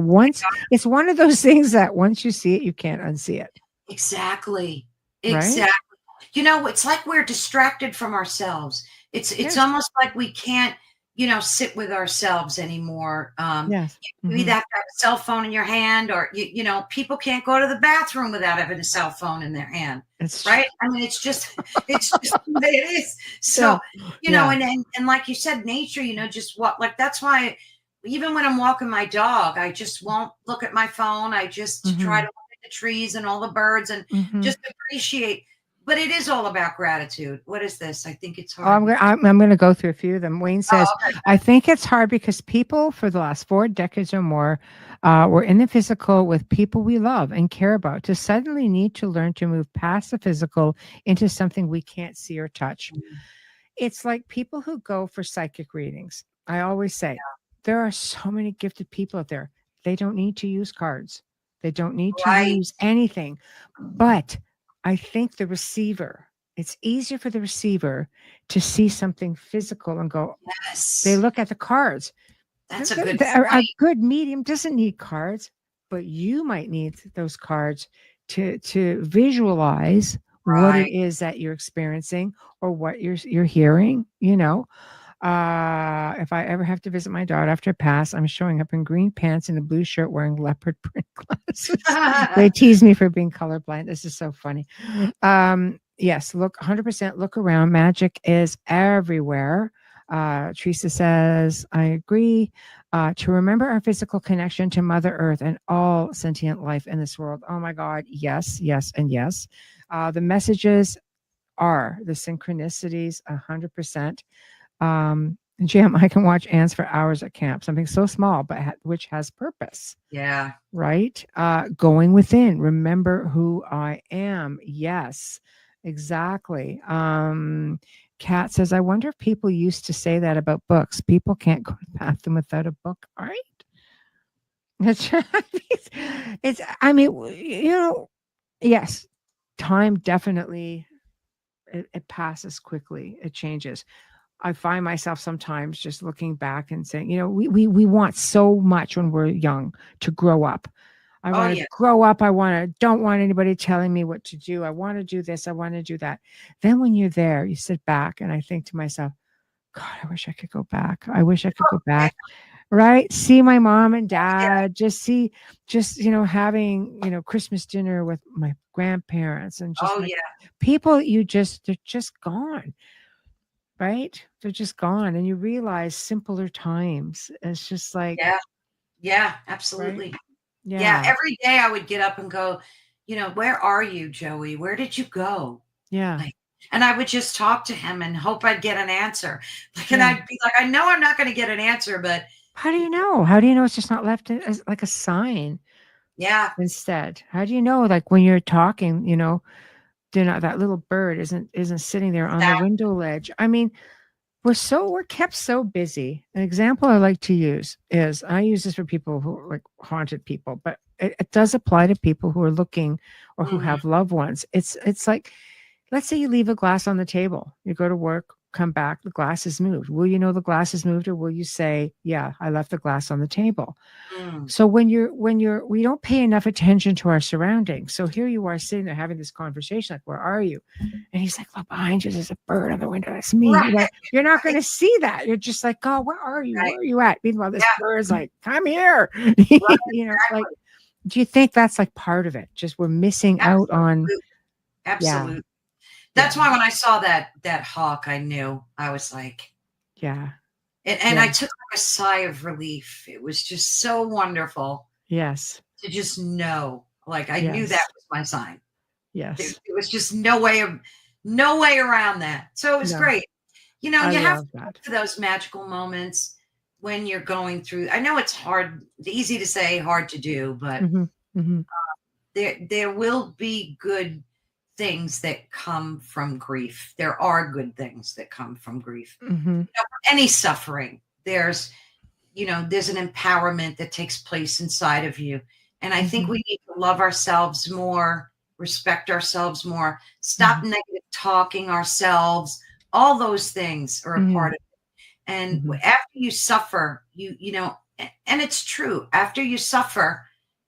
It's one of those things that once you see it, you can't unsee it. Exactly. Right? It's like we're distracted from ourselves. It's almost like we can't, sit with ourselves anymore. Yes. You either have to have a cell phone in your hand, or people can't go to the bathroom without having a cell phone in their hand. It's right. I mean, it's just the way it is. So, and like you said, nature, just what, like, that's why even when I'm walking my dog, I just won't look at my phone. I just try to look at the trees and all the birds and just appreciate. But it is all about gratitude. What is this? I think it's hard. I'm going to go through a few of them. Wayne says, I think it's hard because people for the last 4 decades or more were in the physical with people we love and care about, to suddenly need to learn to move past the physical into something we can't see or touch. It's like people who go for psychic readings. I always say, there are so many gifted people out there. They don't need to use cards. They don't need to use anything. But I think the receiver, it's easier for the receiver to see something physical and go, they look at the cards. That's a good A good medium doesn't need cards, but you might need those cards to visualize what it is that you're experiencing or what you're hearing, If I ever have to visit my daughter after pass, I'm showing up in green pants and a blue shirt wearing leopard print glasses. They tease me for being colorblind. This is so funny. Yes, look, 100% look around. Magic is everywhere. Teresa says, I agree. To remember our physical connection to Mother Earth and all sentient life in this world. Oh my God. Yes, yes, and yes. The messages are the synchronicities, 100%. Jim, I can watch ants for hours at camp, something so small, but which has purpose. Yeah. Right. Going within, remember who I am. Yes, exactly. Kat says, I wonder if people used to say that about books. People can't go to the bathroom without a book. All right. It's, I mean, yes, time definitely, it passes quickly. It changes. I find myself sometimes just looking back and saying, we want so much when we're young to grow up. I want to grow up. Don't want anybody telling me what to do. I want to do this. I want to do that. Then when you're there, you sit back and I think to myself, God, I wish I could go back. I wish I could go back. Right. See my mom and dad, having, Christmas dinner with my grandparents and just people they're just gone. Right? They're just gone. And you realize simpler times. It's just like. Yeah, absolutely. Right? Yeah. Every day I would get up and go, where are you, Joey? Where did you go? Yeah. And I would just talk to him and hope I'd get an answer. And I'd be like, I know I'm not going to get an answer, but. How do you know? How do you know it's just not left as like a sign? Yeah. Instead, how do you know? Like when you're talking, that little bird isn't sitting there on the window ledge. I mean, we're kept so busy. An example I like to use is, I use this for people who are like haunted people, but it does apply to people who are looking or who have loved ones. It's like, let's say you leave a glass on the table, you go to work, come back, the glass is moved. Will you know the glass is moved, or will you say, yeah, I left the glass on the table? So we don't pay enough attention to our surroundings. So here you are sitting there having this conversation, like, where are you? And he's like, look behind you, there's a bird on the window. That's me. Right. You're not going to see that. You're just like, oh, where are you? Where are you at? Meanwhile, this bird's like, come here. Like, do you think that's like part of it? Just we're missing out on. Absolutely. That's why when I saw that hawk, I knew. I was like, Yeah. And I took like a sigh of relief. It was just so wonderful. Yes. To just know, like I knew that was my sign. Yes. There was just no way around that. So it was great. You know, you have to get to those magical moments when you're going through. I know it's hard, easy to say, hard to do, but there will be good things that come from grief. There are good things that come from grief. You know, any suffering, there's an empowerment that takes place inside of you. And I think we need to love ourselves more, respect ourselves more, stop negative talking ourselves. All those things are a part of it. And after you suffer, you know, and it's true, after you suffer,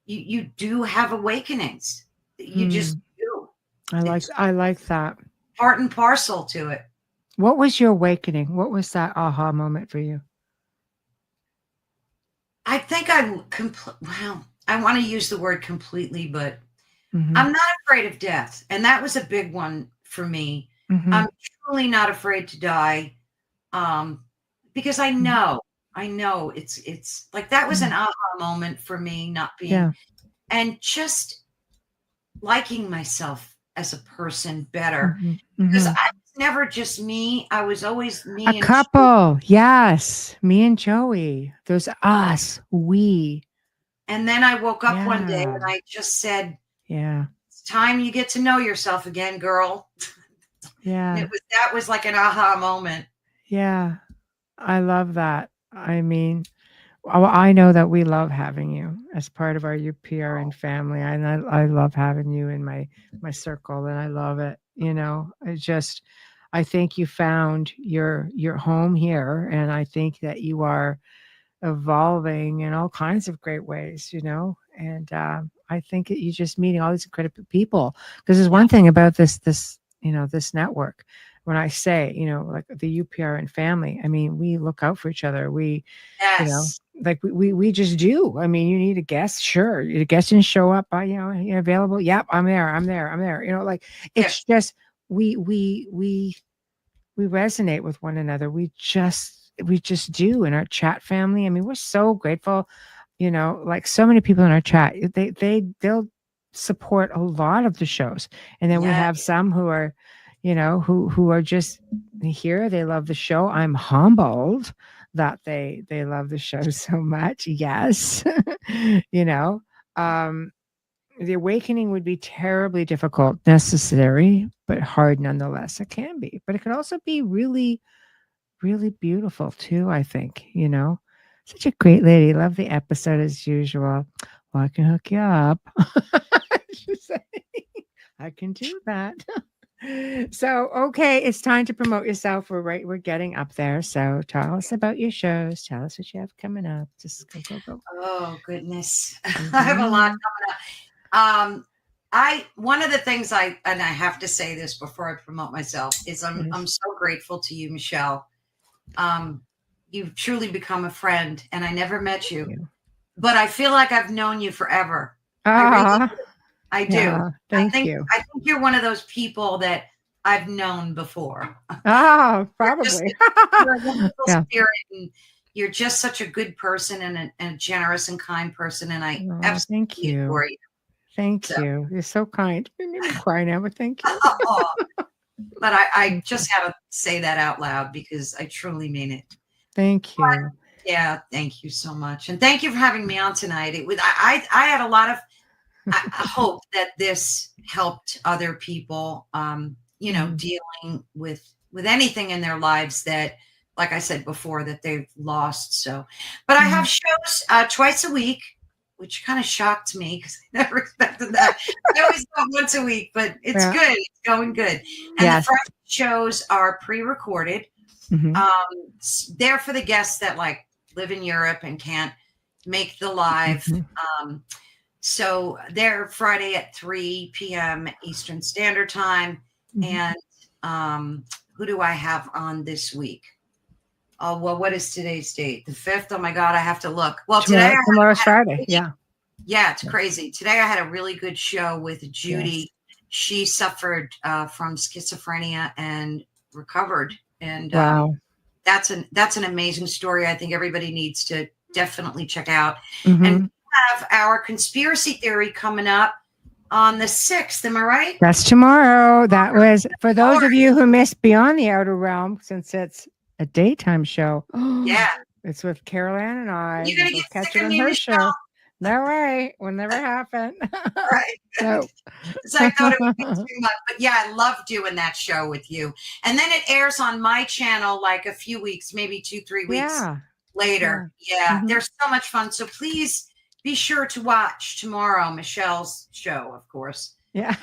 you do have awakenings. You just do. I like that. Part and parcel to it. What was your awakening? What was that aha moment for you? I think I want to use the word completely, but I'm not afraid of death. And that was a big one for me. I'm truly not afraid to die. Because I know it's like, that was an aha moment for me, not being, and just liking myself as a person better, because I was never just me. I was always me. A couple. Joey. Yes. Me and Joey. There's us, we. And then I woke up one day and I just said, it's time you get to know yourself again, girl. Yeah. That was like an aha moment. Yeah. I love that. I mean, I know that we love having you as part of our UPRN family. And I love having you in my circle, and I love it. You know, I think you found your home here, and I think that you are evolving in all kinds of great ways, you know, and I think you're just meeting all these incredible people, because there's one thing about this network. When I say, you know, like the UPRN family, I mean, we look out for each other. We, you know, like we just do. I mean, you need a guest, sure. The guest didn't show up, you know, you're available. Yep, I'm there. You know, like it's just we resonate with one another. We just do in our chat family. I mean, we're so grateful. You know, like so many people in our chat, they'll support a lot of the shows, and then we have some who are, you know, who are just here. They love the show. I'm humbled that they love the show so much. Yes. You know, the awakening would be terribly difficult, necessary, but hard nonetheless. It can be, but it could also be really, really beautiful too, I think, you know. Such a great lady. Love the episode as usual. Well, I can hook you up. I can do that. So, okay, it's time to promote yourself. We're getting up there. So tell us about your shows. Tell us what you have coming up. Just go. Oh, goodness. I have a lot coming up. One of the things I have to say this before I promote myself is I'm so grateful to you, Michelle. You've truly become a friend, and I never met you, but I feel like I've known you forever. I do. Yeah, thank you. I think you're one of those people that I've known before. Oh, probably. You're a wonderful spirit, and you're just such a good person and a generous and kind person. And I absolutely adore you. Thank you. You're so kind. You made me cry now, but thank you. But I just had to say that out loud because I truly mean it. Thank you. Yeah, thank you so much. And thank you for having me on tonight. I had a lot of, I hope that this helped other people, you know, dealing with anything in their lives that, like I said before, that they've lost. So, but I have shows twice a week, which kind of shocked me because I never expected that. I always go once a week, but it's good. It's going good. And the Friday shows are pre-recorded. They're for the guests that like live in Europe and can't make the live. So they're Friday at 3 p.m. Eastern Standard Time. And who do I have on this week? Oh, well, what is today's date? The 5th? Oh my God, I have to look. Well, tomorrow's Friday. Yeah, it's crazy. Today I had a really good show with Judy. Yes. She suffered from schizophrenia and recovered. And that that's an amazing story. I think everybody needs to definitely check out. Mm-hmm. And we have our conspiracy theory coming up on the 6th. Am I right? That's tomorrow. That was for those of you who missed Beyond the Outer Realm, since it's a daytime show. Yeah. It's with Carolann and I. You're gonna We'll get catch sick it of on me, her Michelle. show. No way. Will never happen. Right. No. So I thought it would be too much. But yeah, I love doing that show with you. And then it airs on my channel like a few weeks, maybe 2-3 weeks later. Yeah. There's so much fun. So please be sure to watch tomorrow Michelle's show, of course. Yeah.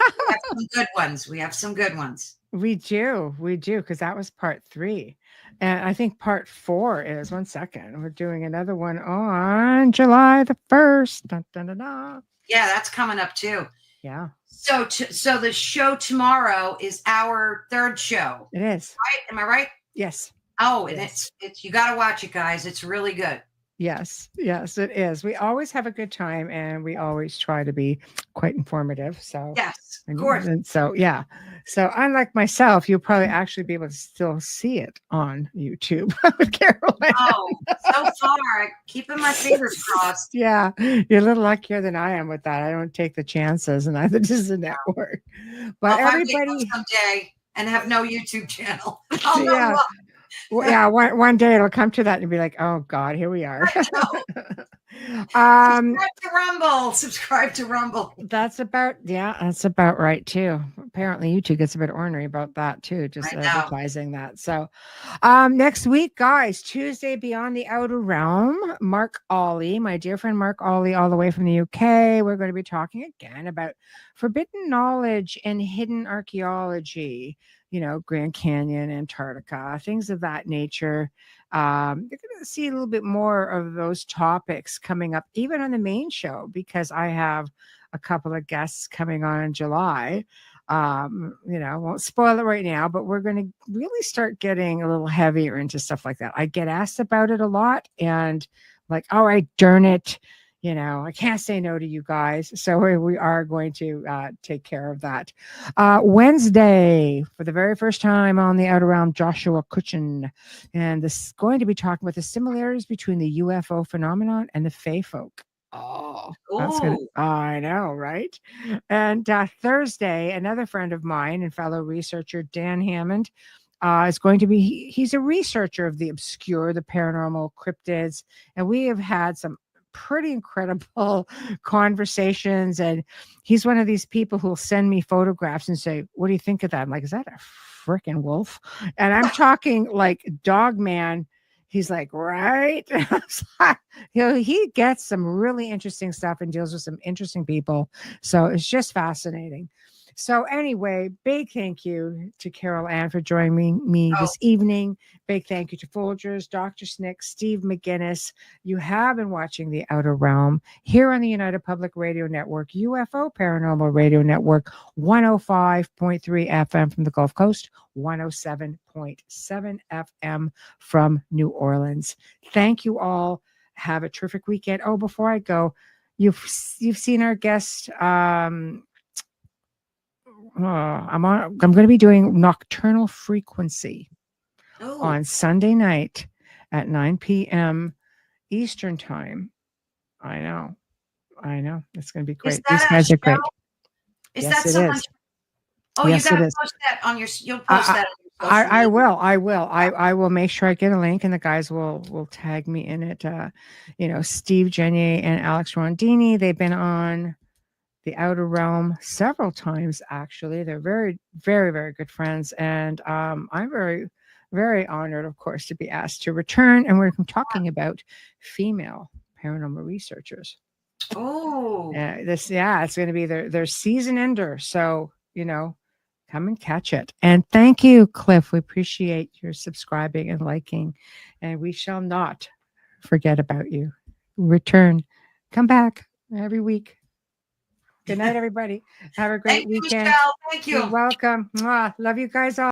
We have some good ones. We do, because that was part 3. And I think part 4 is 1 second. We're doing another one on July the 1st. Dun, dun, dun, dun. Yeah, that's coming up too. Yeah. So the show tomorrow is our 3rd show. It is. Right? Am I right? Yes. Oh, and it's you gotta watch it, guys. It's really good. Yes, it is. We always have a good time, and we always try to be quite informative. So yes, of course. And so yeah. So unlike myself, you'll probably actually be able to still see it on YouTube with Carolann. Oh, so far, keeping my fingers crossed. Yeah, you're a little luckier than I am with that. I don't take the chances, and neither does the network. But everybody someday and have no YouTube channel. Yeah. Well, yeah, one day it'll come to that and be like, oh God, here we are. Subscribe to Rumble. That's about right too. Apparently YouTube gets a bit ornery about that too, just advertising that. So next week, guys, Tuesday, Beyond the Outer Realm, Mark Ollie, my dear friend Mark Ollie, all the way from the UK. We're going to be talking again about forbidden knowledge and hidden archaeology. Grand Canyon, Antarctica, things of that nature. You're going to see a little bit more of those topics coming up, even on the main show, because I have a couple of guests coming on in July. Won't spoil it right now, but we're going to really start getting a little heavier into stuff like that. I get asked about it a lot, and like, all right, darn it. I can't say no to you guys. So we are going to take care of that. Wednesday, for the very first time on the Outer Realm, Joshua Cutchin. And this is going to be talking about the similarities between the UFO phenomenon and the Fae folk. Oh, that's good. I know, right? And Thursday, another friend of mine and fellow researcher, Dan Hammond, is going to be, he's a researcher of the obscure, the paranormal, cryptids. And we have had some pretty incredible conversations, and he's one of these people who'll send me photographs and say, what do you think of that? I'm like, is that a freaking wolf? And I'm talking like dog man. He's like, right. He gets some really interesting stuff and deals with some interesting people, so it's just fascinating. So anyway, big thank you to Carolann for joining me this evening. Big thank you to Folgers, Dr. Snick, Steve McGinnis. You have been watching The Outer Realm here on the United Public Radio Network, UFO Paranormal Radio Network, 105.3 FM from the Gulf Coast, 107.7 FM from New Orleans. Thank you all. Have a terrific weekend. Oh, before I go, you've seen our guest. I'm going to be doing Nocturnal Frequency on Sunday night at 9 p.m. Eastern Time. I know. It's going to be great. These guys are great. Yes, that someone? Oh, yes, you got to post that on your. You'll post that. I will. I will make sure I get a link, and the guys will tag me in it. Steve Genier and Alex Rondini. They've been on The Outer Realm several times, actually. They're very, very, very good friends. And I'm very, very honored, of course, to be asked to return. And we're talking about female paranormal researchers. Oh, it's going to be their season ender. So, come and catch it. And thank you, Cliff. We appreciate your subscribing and liking. And we shall not forget about you. Return. Come back every week. Good night, everybody. Have a great weekend. Michelle. Thank you. You're welcome. Mwah. Love you guys all.